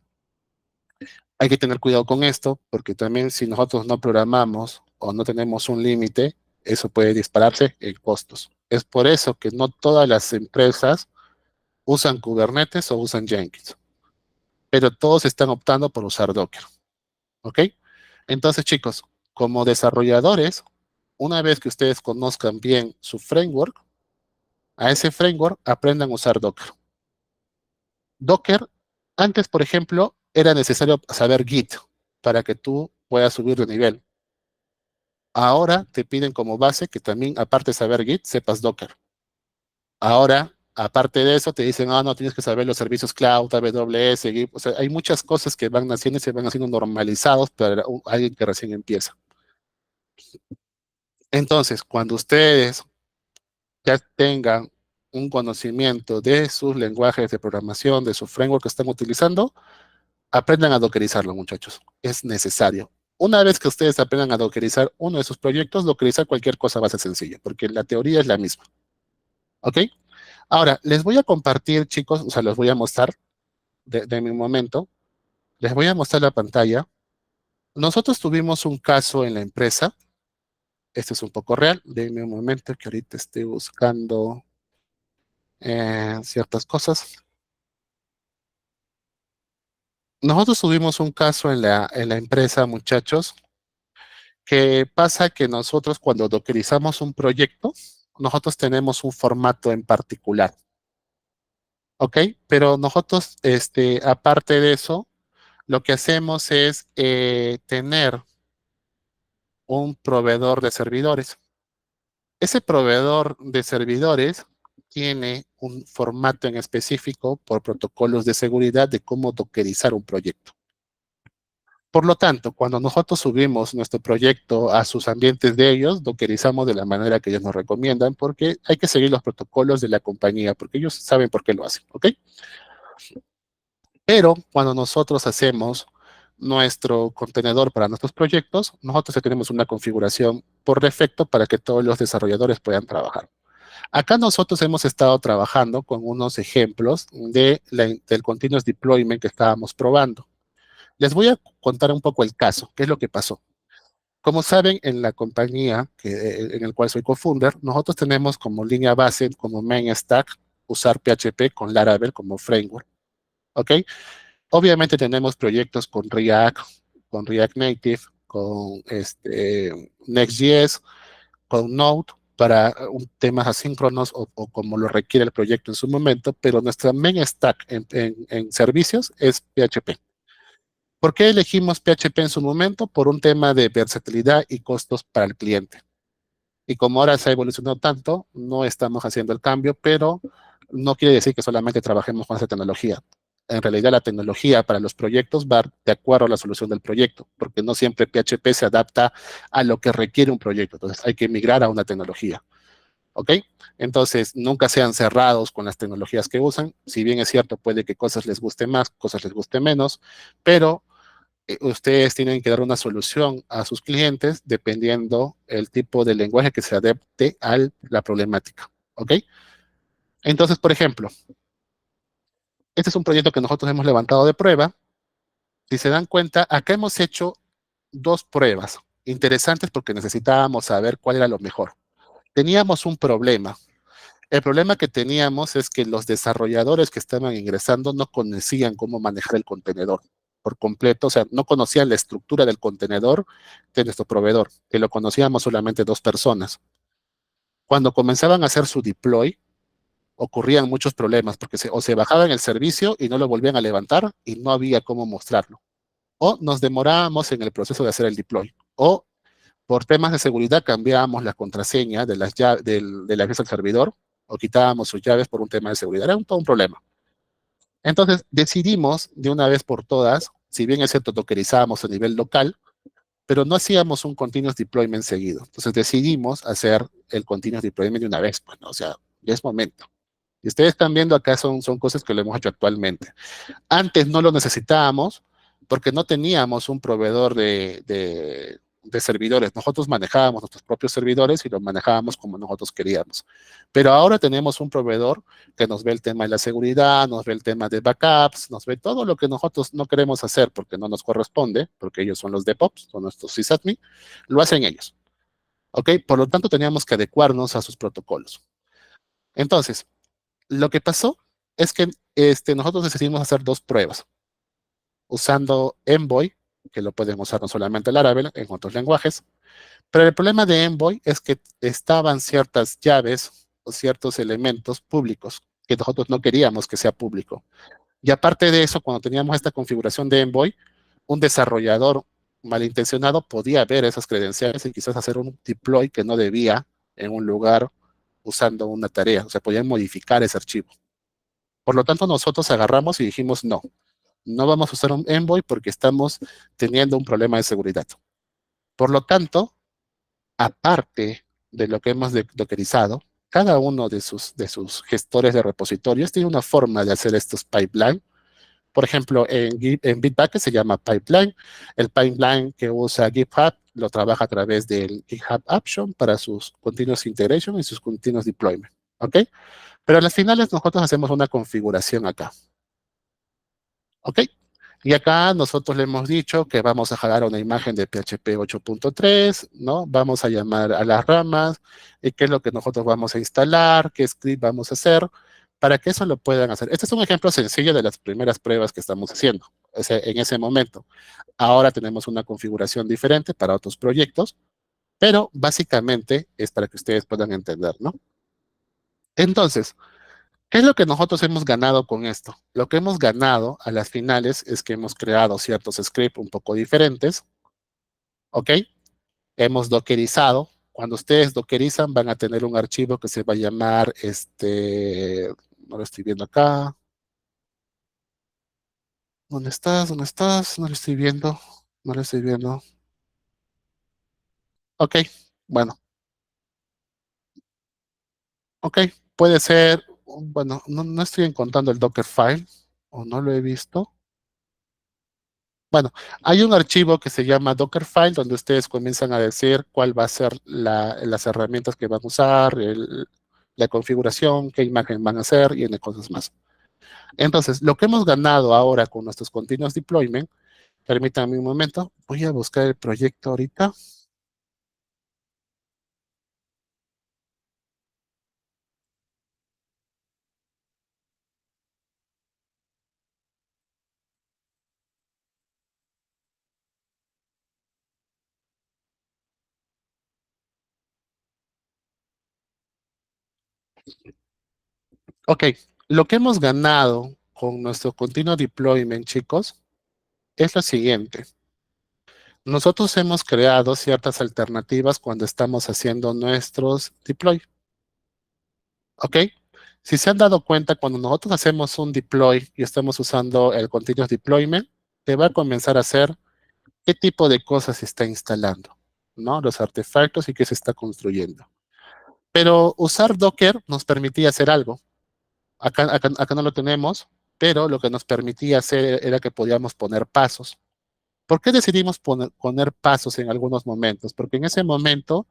hay que tener cuidado con esto, porque también si nosotros no programamos o no tenemos un límite, eso puede dispararse en costos. Es por eso que no todas las empresas usan Kubernetes o usan Jenkins, pero todos están optando por usar Docker. ¿Ok? Entonces, chicos, como desarrolladores, una vez que ustedes conozcan bien su framework, a ese framework aprendan a usar Docker. Docker, antes, por ejemplo, era necesario saber Git para que tú puedas subir de nivel. Ahora te piden como base que también, aparte de saber Git, sepas Docker. Ahora, aparte de eso, te dicen, no, tienes que saber los servicios cloud, AWS, Git. O sea, hay muchas cosas que van haciendo y se van haciendo normalizados para alguien que recién empieza. Entonces, cuando ustedes ya tengan un conocimiento de sus lenguajes de programación, de su framework que están utilizando, aprendan a dockerizarlo, muchachos. Es necesario. Una vez que ustedes aprendan a dockerizar uno de sus proyectos, dockerizar cualquier cosa va a ser sencillo, porque la teoría es la misma. ¿Ok? Ahora, les voy a compartir, chicos, o sea, les voy a mostrar de mi momento, les voy a mostrar la pantalla. Nosotros tuvimos un caso en la empresa, este es un poco real, denme un momento que ahorita estoy buscando ciertas cosas. Nosotros tuvimos un caso en la empresa, muchachos, que pasa que nosotros cuando dockerizamos un proyecto, nosotros tenemos un formato en particular, ¿ok? Pero nosotros, aparte de eso, lo que hacemos es tener un proveedor de servidores. Ese proveedor de servidores tiene un formato en específico por protocolos de seguridad de cómo dockerizar un proyecto. Por lo tanto, cuando nosotros subimos nuestro proyecto a sus ambientes de ellos, dockerizamos de la manera que ellos nos recomiendan, porque hay que seguir los protocolos de la compañía, porque ellos saben por qué lo hacen, ¿ok? Pero cuando nosotros hacemos nuestro contenedor para nuestros proyectos, nosotros ya tenemos una configuración por defecto para que todos los desarrolladores puedan trabajar. Acá nosotros hemos estado trabajando con unos ejemplos del continuous deployment que estábamos probando. Les voy a contar un poco el caso, qué es lo que pasó. Como saben, en la compañía en el cual soy co-founder, nosotros tenemos como línea base, como main stack, usar PHP con Laravel como framework. ¿Ok? Obviamente tenemos proyectos con React Native, con Next.js, con Node, para temas asíncronos o como lo requiere el proyecto en su momento, pero nuestra main stack en servicios es PHP. ¿Por qué elegimos PHP en su momento? Por un tema de versatilidad y costos para el cliente. Y como ahora se ha evolucionado tanto, no estamos haciendo el cambio, pero no quiere decir que solamente trabajemos con esa tecnología. En realidad, la tecnología para los proyectos va de acuerdo a la solución del proyecto, porque no siempre PHP se adapta a lo que requiere un proyecto. Entonces, hay que migrar a una tecnología. ¿Ok? Entonces, nunca sean cerrados con las tecnologías que usan. Si bien es cierto, puede que cosas les guste más, cosas les guste menos, pero ustedes tienen que dar una solución a sus clientes dependiendo el tipo de lenguaje que se adapte a la problemática. ¿Ok? Entonces, por ejemplo, este es un proyecto que nosotros hemos levantado de prueba. Si se dan cuenta, acá hemos hecho dos pruebas interesantes porque necesitábamos saber cuál era lo mejor. Teníamos un problema. El problema que teníamos es que los desarrolladores que estaban ingresando no conocían cómo manejar el contenedor por completo, o sea, no conocían la estructura del contenedor de nuestro proveedor, que lo conocíamos solamente dos personas. Cuando comenzaban a hacer su deploy, ocurrían muchos problemas porque o se bajaban el servicio y no lo volvían a levantar y no había cómo mostrarlo. O nos demorábamos en el proceso de hacer el deploy. O por temas de seguridad cambiábamos la contraseña de las llaves, de la acceso al servidor o quitábamos sus llaves por un tema de seguridad. Era todo un problema. Entonces decidimos de una vez por todas, si bien es cierto, dockerizamos a nivel local, pero no hacíamos un continuous deployment seguido. Entonces decidimos hacer el continuous deployment de una vez, pues, ¿no? O sea, ya es momento. Y ustedes están viendo acá son cosas que lo hemos hecho actualmente. Antes no lo necesitábamos porque no teníamos un proveedor de servidores. Nosotros manejábamos nuestros propios servidores y los manejábamos como nosotros queríamos. Pero ahora tenemos un proveedor que nos ve el tema de la seguridad, nos ve el tema de backups, nos ve todo lo que nosotros no queremos hacer porque no nos corresponde, porque ellos son los DevOps, son nuestros sysadmin, lo hacen ellos. ¿Ok? Por lo tanto, teníamos que adecuarnos a sus protocolos. Entonces, lo que pasó es que nosotros decidimos hacer dos pruebas usando Envoy, que lo pueden usar no solamente el Laravel, en otros lenguajes. Pero el problema de Envoy es que estaban ciertas llaves o ciertos elementos públicos que nosotros no queríamos que sea público. Y aparte de eso, cuando teníamos esta configuración de Envoy, un desarrollador malintencionado podía ver esas credenciales y quizás hacer un deploy que no debía en un lugar usando una tarea. O sea, podían modificar ese archivo. Por lo tanto, nosotros agarramos y dijimos, no, no vamos a usar un Envoy porque estamos teniendo un problema de seguridad. Por lo tanto, aparte de lo que hemos dockerizado, cada uno de sus gestores de repositorios tiene una forma de hacer estos pipelines. Por ejemplo, en Bitbucket se llama pipeline. El pipeline que usa GitHub lo trabaja a través del GitHub Action para sus continuous integration y sus continuous deployment. ¿Ok? Pero a las finales nosotros hacemos una configuración acá. ¿Ok? Y acá nosotros le hemos dicho que vamos a jalar una imagen de PHP 8.3, ¿no? Vamos a llamar a las ramas y qué es lo que nosotros vamos a instalar, qué script vamos a hacer, para que eso lo puedan hacer. Este es un ejemplo sencillo de las primeras pruebas que estamos haciendo en ese momento. Ahora tenemos una configuración diferente para otros proyectos, pero básicamente es para que ustedes puedan entender, ¿no? Entonces, ¿qué es lo que nosotros hemos ganado con esto? Lo que hemos ganado a las finales es que hemos creado ciertos scripts un poco diferentes, ¿ok? Hemos dockerizado. Cuando ustedes dockerizan van a tener un archivo que se va a llamar, no lo estoy viendo acá. ¿Dónde estás? ¿Dónde estás? No lo estoy viendo. No lo estoy viendo. Ok, bueno, ok. Puede ser, bueno, no estoy encontrando el Dockerfile o no lo he visto. Bueno, hay un archivo que se llama Dockerfile donde ustedes comienzan a decir cuál va a ser las herramientas que van a usar, la configuración, qué imagen van a hacer y en cosas más. Entonces, lo que hemos ganado ahora con nuestros continuous deployment, permítanme un momento, voy a buscar el proyecto ahorita. Ok, lo que hemos ganado con nuestro continuo deployment, chicos, es lo siguiente. Nosotros hemos creado ciertas alternativas cuando estamos haciendo nuestros deploy. ¿Ok? Si se han dado cuenta, cuando nosotros hacemos un deploy y estamos usando el continuous deployment, te va a comenzar a hacer qué tipo de cosas se está instalando, ¿no? Los artefactos y qué se está construyendo. Pero usar Docker nos permitía hacer algo. Acá no lo tenemos, pero lo que nos permitía hacer era que podíamos poner pasos. ¿Por qué decidimos poner pasos en algunos momentos? Porque en ese momento,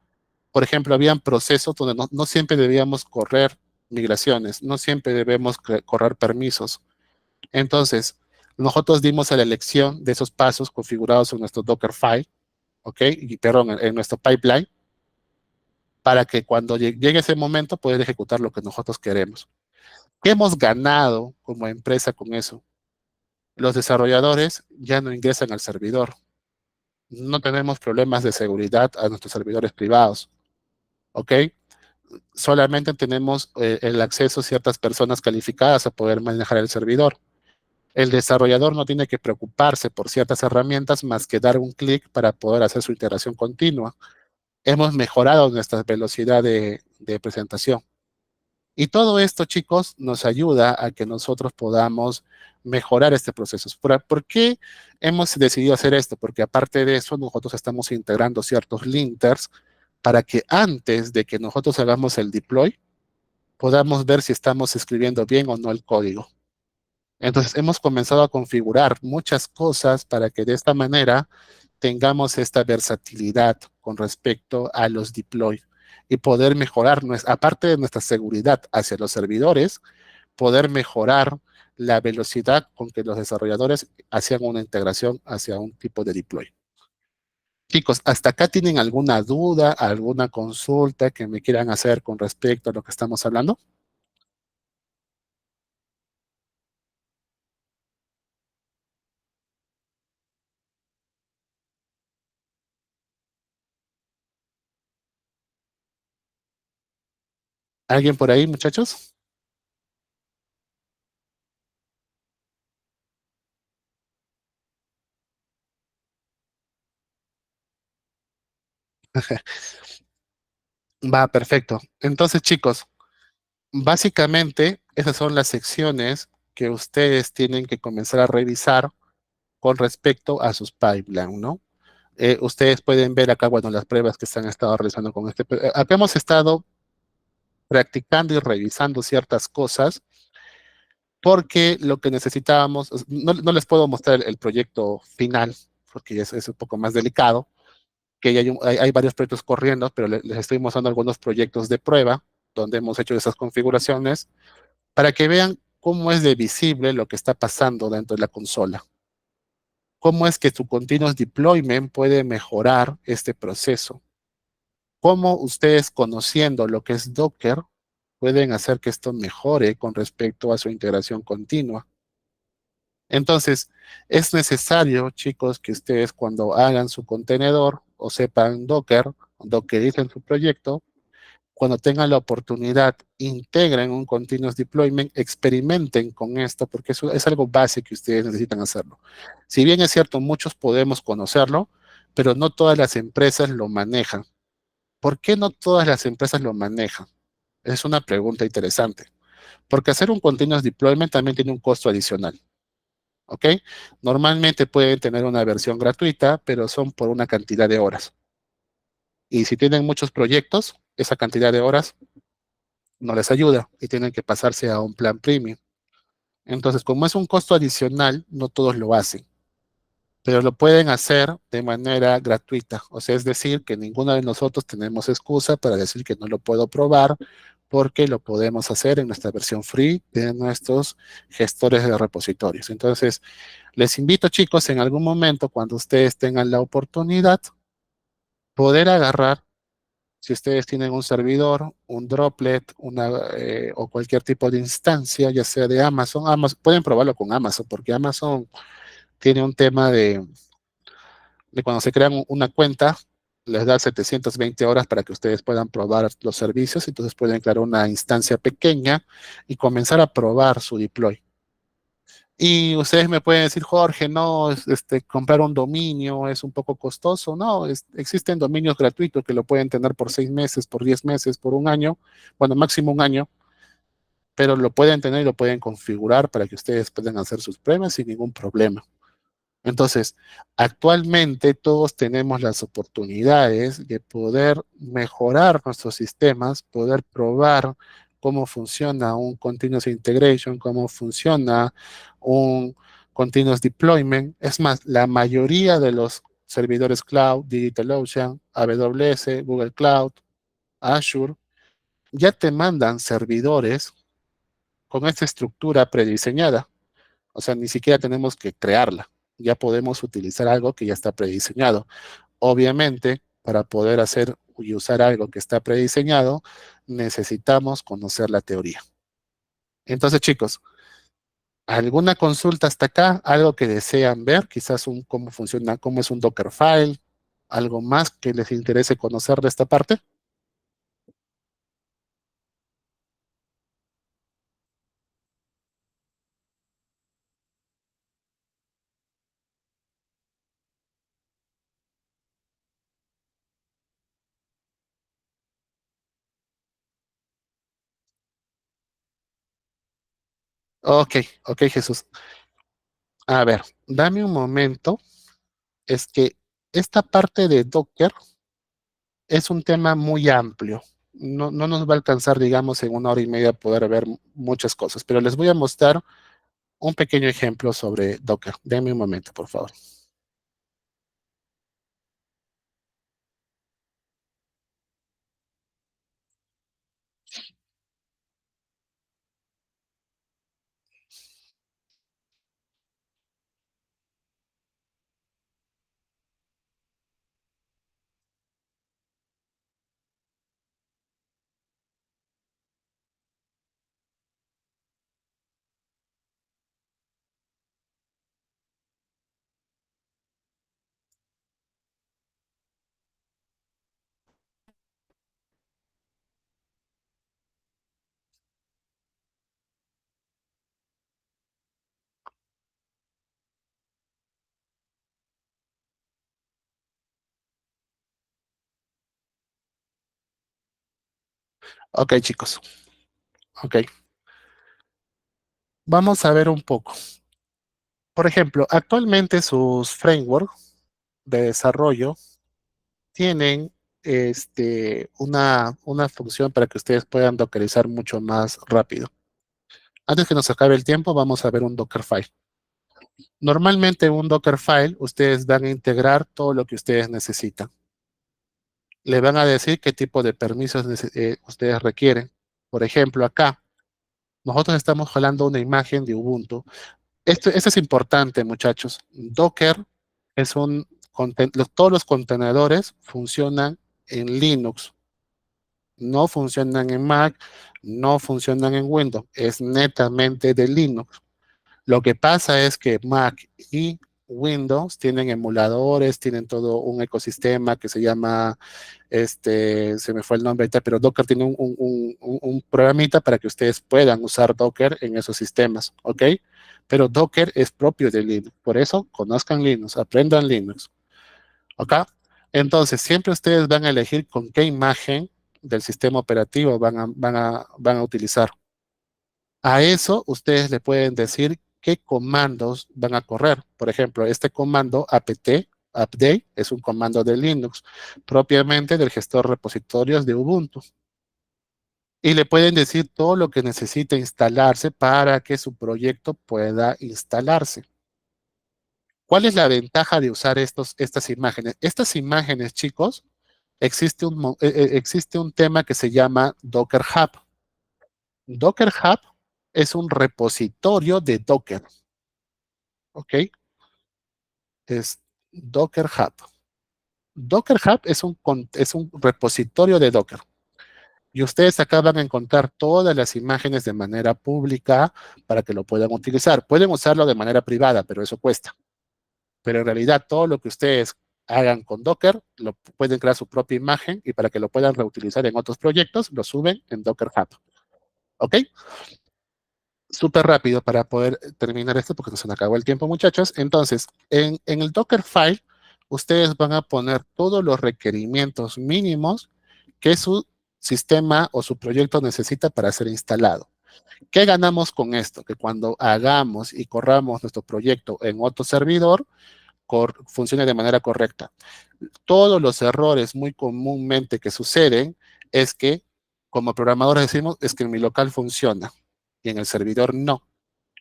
por ejemplo, habían procesos donde no siempre debíamos correr migraciones, no siempre debemos correr permisos. Entonces, nosotros dimos a la elección de esos pasos configurados en nuestro Dockerfile, ¿ok? Y, perdón, en nuestro pipeline, para que cuando llegue ese momento poder ejecutar lo que nosotros queremos. ¿Qué hemos ganado como empresa con eso? Los desarrolladores ya no ingresan al servidor. No tenemos problemas de seguridad a nuestros servidores privados, ¿ok? Solamente tenemos el acceso a ciertas personas calificadas a poder manejar el servidor. El desarrollador no tiene que preocuparse por ciertas herramientas más que dar un clic para poder hacer su integración continua. Hemos mejorado nuestra velocidad de presentación. Y todo esto, chicos, nos ayuda a que nosotros podamos mejorar este proceso. ¿Por qué hemos decidido hacer esto? Porque aparte de eso, nosotros estamos integrando ciertos linters para que antes de que nosotros hagamos el deploy, podamos ver si estamos escribiendo bien o no el código. Entonces, hemos comenzado a configurar muchas cosas para que de esta manera tengamos esta versatilidad con respecto a los deploy y poder mejorar, aparte de nuestra seguridad hacia los servidores, poder mejorar la velocidad con que los desarrolladores hacían una integración hacia un tipo de deploy. Chicos, ¿hasta acá tienen alguna duda, alguna consulta que me quieran hacer con respecto a lo que estamos hablando? ¿Alguien por ahí, muchachos? Va, perfecto. Entonces, chicos, básicamente esas son las secciones que ustedes tienen que comenzar a revisar con respecto a sus pipelines, ¿no? Ustedes pueden ver acá, bueno, las pruebas que se han estado realizando con este. Acá hemos estado practicando y revisando ciertas cosas porque lo que necesitábamos, no les puedo mostrar el proyecto final porque es un poco más delicado, que ya hay varios proyectos corriendo, pero les estoy mostrando algunos proyectos de prueba donde hemos hecho esas configuraciones para que vean cómo es de visible lo que está pasando dentro de la consola. Cómo es que su continuous deployment puede mejorar este proceso. Cómo ustedes conociendo lo que es Docker pueden hacer que esto mejore con respecto a su integración continua. Entonces, es necesario, chicos, que ustedes cuando hagan su contenedor o sepan Docker, Dockericen su proyecto, cuando tengan la oportunidad, integren un continuous deployment, experimenten con esto, porque eso es algo básico que ustedes necesitan hacerlo. Si bien es cierto, muchos podemos conocerlo, pero no todas las empresas lo manejan. ¿Por qué no todas las empresas lo manejan? Es una pregunta interesante. Porque hacer un continuous deployment también tiene un costo adicional. ¿Ok? Normalmente pueden tener una versión gratuita, pero son por una cantidad de horas. Y si tienen muchos proyectos, esa cantidad de horas no les ayuda y tienen que pasarse a un plan premium. Entonces, como es un costo adicional, no todos lo hacen, pero lo pueden hacer de manera gratuita. O sea, es decir, que ninguno de nosotros tenemos excusa para decir que no lo puedo probar porque lo podemos hacer en nuestra versión free de nuestros gestores de repositorios. Entonces, les invito, chicos, en algún momento, cuando ustedes tengan la oportunidad, poder agarrar. Si ustedes tienen un servidor, un droplet, o cualquier tipo de instancia, ya sea de Amazon, pueden probarlo con Amazon, porque Amazon tiene un tema de cuando se crean una cuenta, les da 720 horas para que ustedes puedan probar los servicios, entonces pueden crear una instancia pequeña y comenzar a probar su deploy. Y ustedes me pueden decir, Jorge, no, comprar un dominio es un poco costoso. No, existen dominios gratuitos que lo pueden tener por 6 meses, por 10 meses, por un año, bueno, máximo un año, pero lo pueden tener y lo pueden configurar para que ustedes puedan hacer sus pruebas sin ningún problema. Entonces, actualmente todos tenemos las oportunidades de poder mejorar nuestros sistemas, poder probar cómo funciona un continuous integration, cómo funciona un continuous deployment. Es más, la mayoría de los servidores cloud, DigitalOcean, AWS, Google Cloud, Azure, ya te mandan servidores con esta estructura prediseñada. O sea, ni siquiera tenemos que crearla. Ya podemos utilizar algo que ya está prediseñado. Obviamente, para poder hacer y usar algo que está prediseñado, necesitamos conocer la teoría. Entonces, chicos, ¿alguna consulta hasta acá? ¿Algo que desean ver? Quizás cómo funciona, cómo es un Dockerfile, algo más que les interese conocer de esta parte. Ok, ok, Jesús. A ver, dame un momento. Es que esta parte de Docker es un tema muy amplio. No, no nos va a alcanzar, digamos, en 1 hora y media poder ver muchas cosas, pero les voy a mostrar un pequeño ejemplo sobre Docker. Denme un momento, por favor. Ok, chicos. Ok. Vamos a ver un poco. Por ejemplo, actualmente sus frameworks de desarrollo tienen una función para que ustedes puedan dockerizar mucho más rápido. Antes que nos acabe el tiempo, vamos a ver un Dockerfile. Normalmente un Dockerfile, ustedes van a integrar todo lo que ustedes necesitan. Le van a decir qué tipo de permisos ustedes requieren. Por ejemplo, acá, nosotros estamos jalando una imagen de Ubuntu. Esto es importante, muchachos. Docker es todos los contenedores funcionan en Linux, no funcionan en Mac, no funcionan en Windows, es netamente de Linux. Lo que pasa es que Mac y Windows tienen emuladores, tienen todo un ecosistema que se llama, se me fue el nombre ahorita, pero Docker tiene un programita para que ustedes puedan usar Docker en esos sistemas, ¿ok? Pero Docker es propio de Linux, por eso conozcan Linux, aprendan Linux, ¿ok? Entonces, siempre ustedes van a elegir con qué imagen del sistema operativo van a utilizar. A eso ustedes le pueden decir qué comandos van a correr. Por ejemplo, este comando apt update es un comando de Linux, propiamente del gestor repositorios de Ubuntu. Y le pueden decir todo lo que necesita instalarse para que su proyecto pueda instalarse. ¿Cuál es la ventaja de usar estas imágenes? Estas imágenes, chicos, existe un tema que se llama Docker Hub. Docker Hub es un repositorio de Docker. ¿Ok? Es Docker Hub. Docker Hub es un repositorio de Docker. Y ustedes acá van a encontrar todas las imágenes de manera pública para que lo puedan utilizar. Pueden usarlo de manera privada, pero eso cuesta. Pero en realidad todo lo que ustedes hagan con Docker, lo pueden crear su propia imagen y para que lo puedan reutilizar en otros proyectos, lo suben en Docker Hub. ¿Ok? Súper rápido para poder terminar esto porque se nos acabó el tiempo, muchachos. Entonces, en el Dockerfile, ustedes van a poner todos los requerimientos mínimos que su sistema o su proyecto necesita para ser instalado. ¿Qué ganamos con esto? Que cuando hagamos y corramos nuestro proyecto en otro servidor, funcione de manera correcta. Todos los errores muy comúnmente que suceden es que, como programadores decimos, es que en mi local funciona y en el servidor no.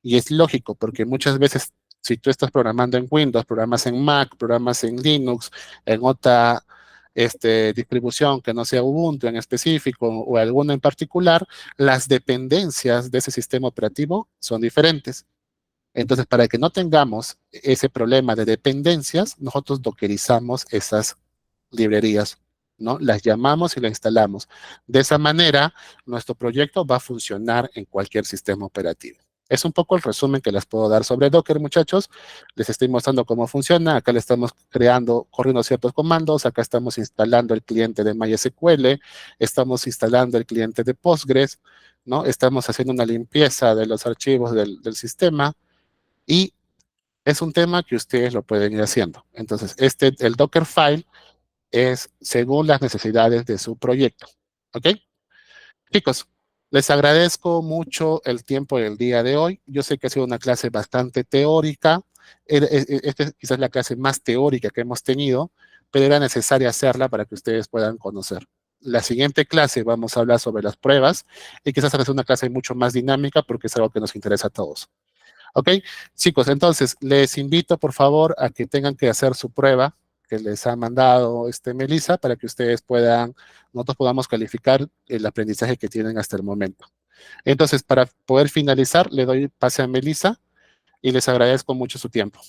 Y es lógico, porque muchas veces, si tú estás programando en Windows, programas en Mac, programas en Linux, en otra distribución que no sea Ubuntu en específico o alguna en particular, las dependencias de ese sistema operativo son diferentes. Entonces, para que no tengamos ese problema de dependencias, nosotros dockerizamos esas librerías, ¿no? Las llamamos y las instalamos. De esa manera, nuestro proyecto va a funcionar en cualquier sistema operativo. Es un poco el resumen que les puedo dar sobre Docker, muchachos. Les estoy mostrando cómo funciona. Acá le estamos corriendo ciertos comandos. Acá estamos instalando el cliente de MySQL. Estamos instalando el cliente de Postgres, ¿no? Estamos haciendo una limpieza de los archivos del sistema y es un tema que ustedes lo pueden ir haciendo. Entonces, el Dockerfile es según las necesidades de su proyecto. ¿Ok? Chicos, les agradezco mucho el tiempo del día de hoy. Yo sé que ha sido una clase bastante teórica. Esta es quizás la clase más teórica que hemos tenido, pero era necesaria hacerla para que ustedes puedan conocer. La siguiente clase vamos a hablar sobre las pruebas y quizás hacer una clase mucho más dinámica porque es algo que nos interesa a todos. ¿Ok? Chicos, entonces les invito por favor a que tengan que hacer su prueba que les ha mandado Melissa para que ustedes nosotros podamos calificar el aprendizaje que tienen hasta el momento. Entonces, para poder finalizar, le doy pase a Melissa y les agradezco mucho su tiempo.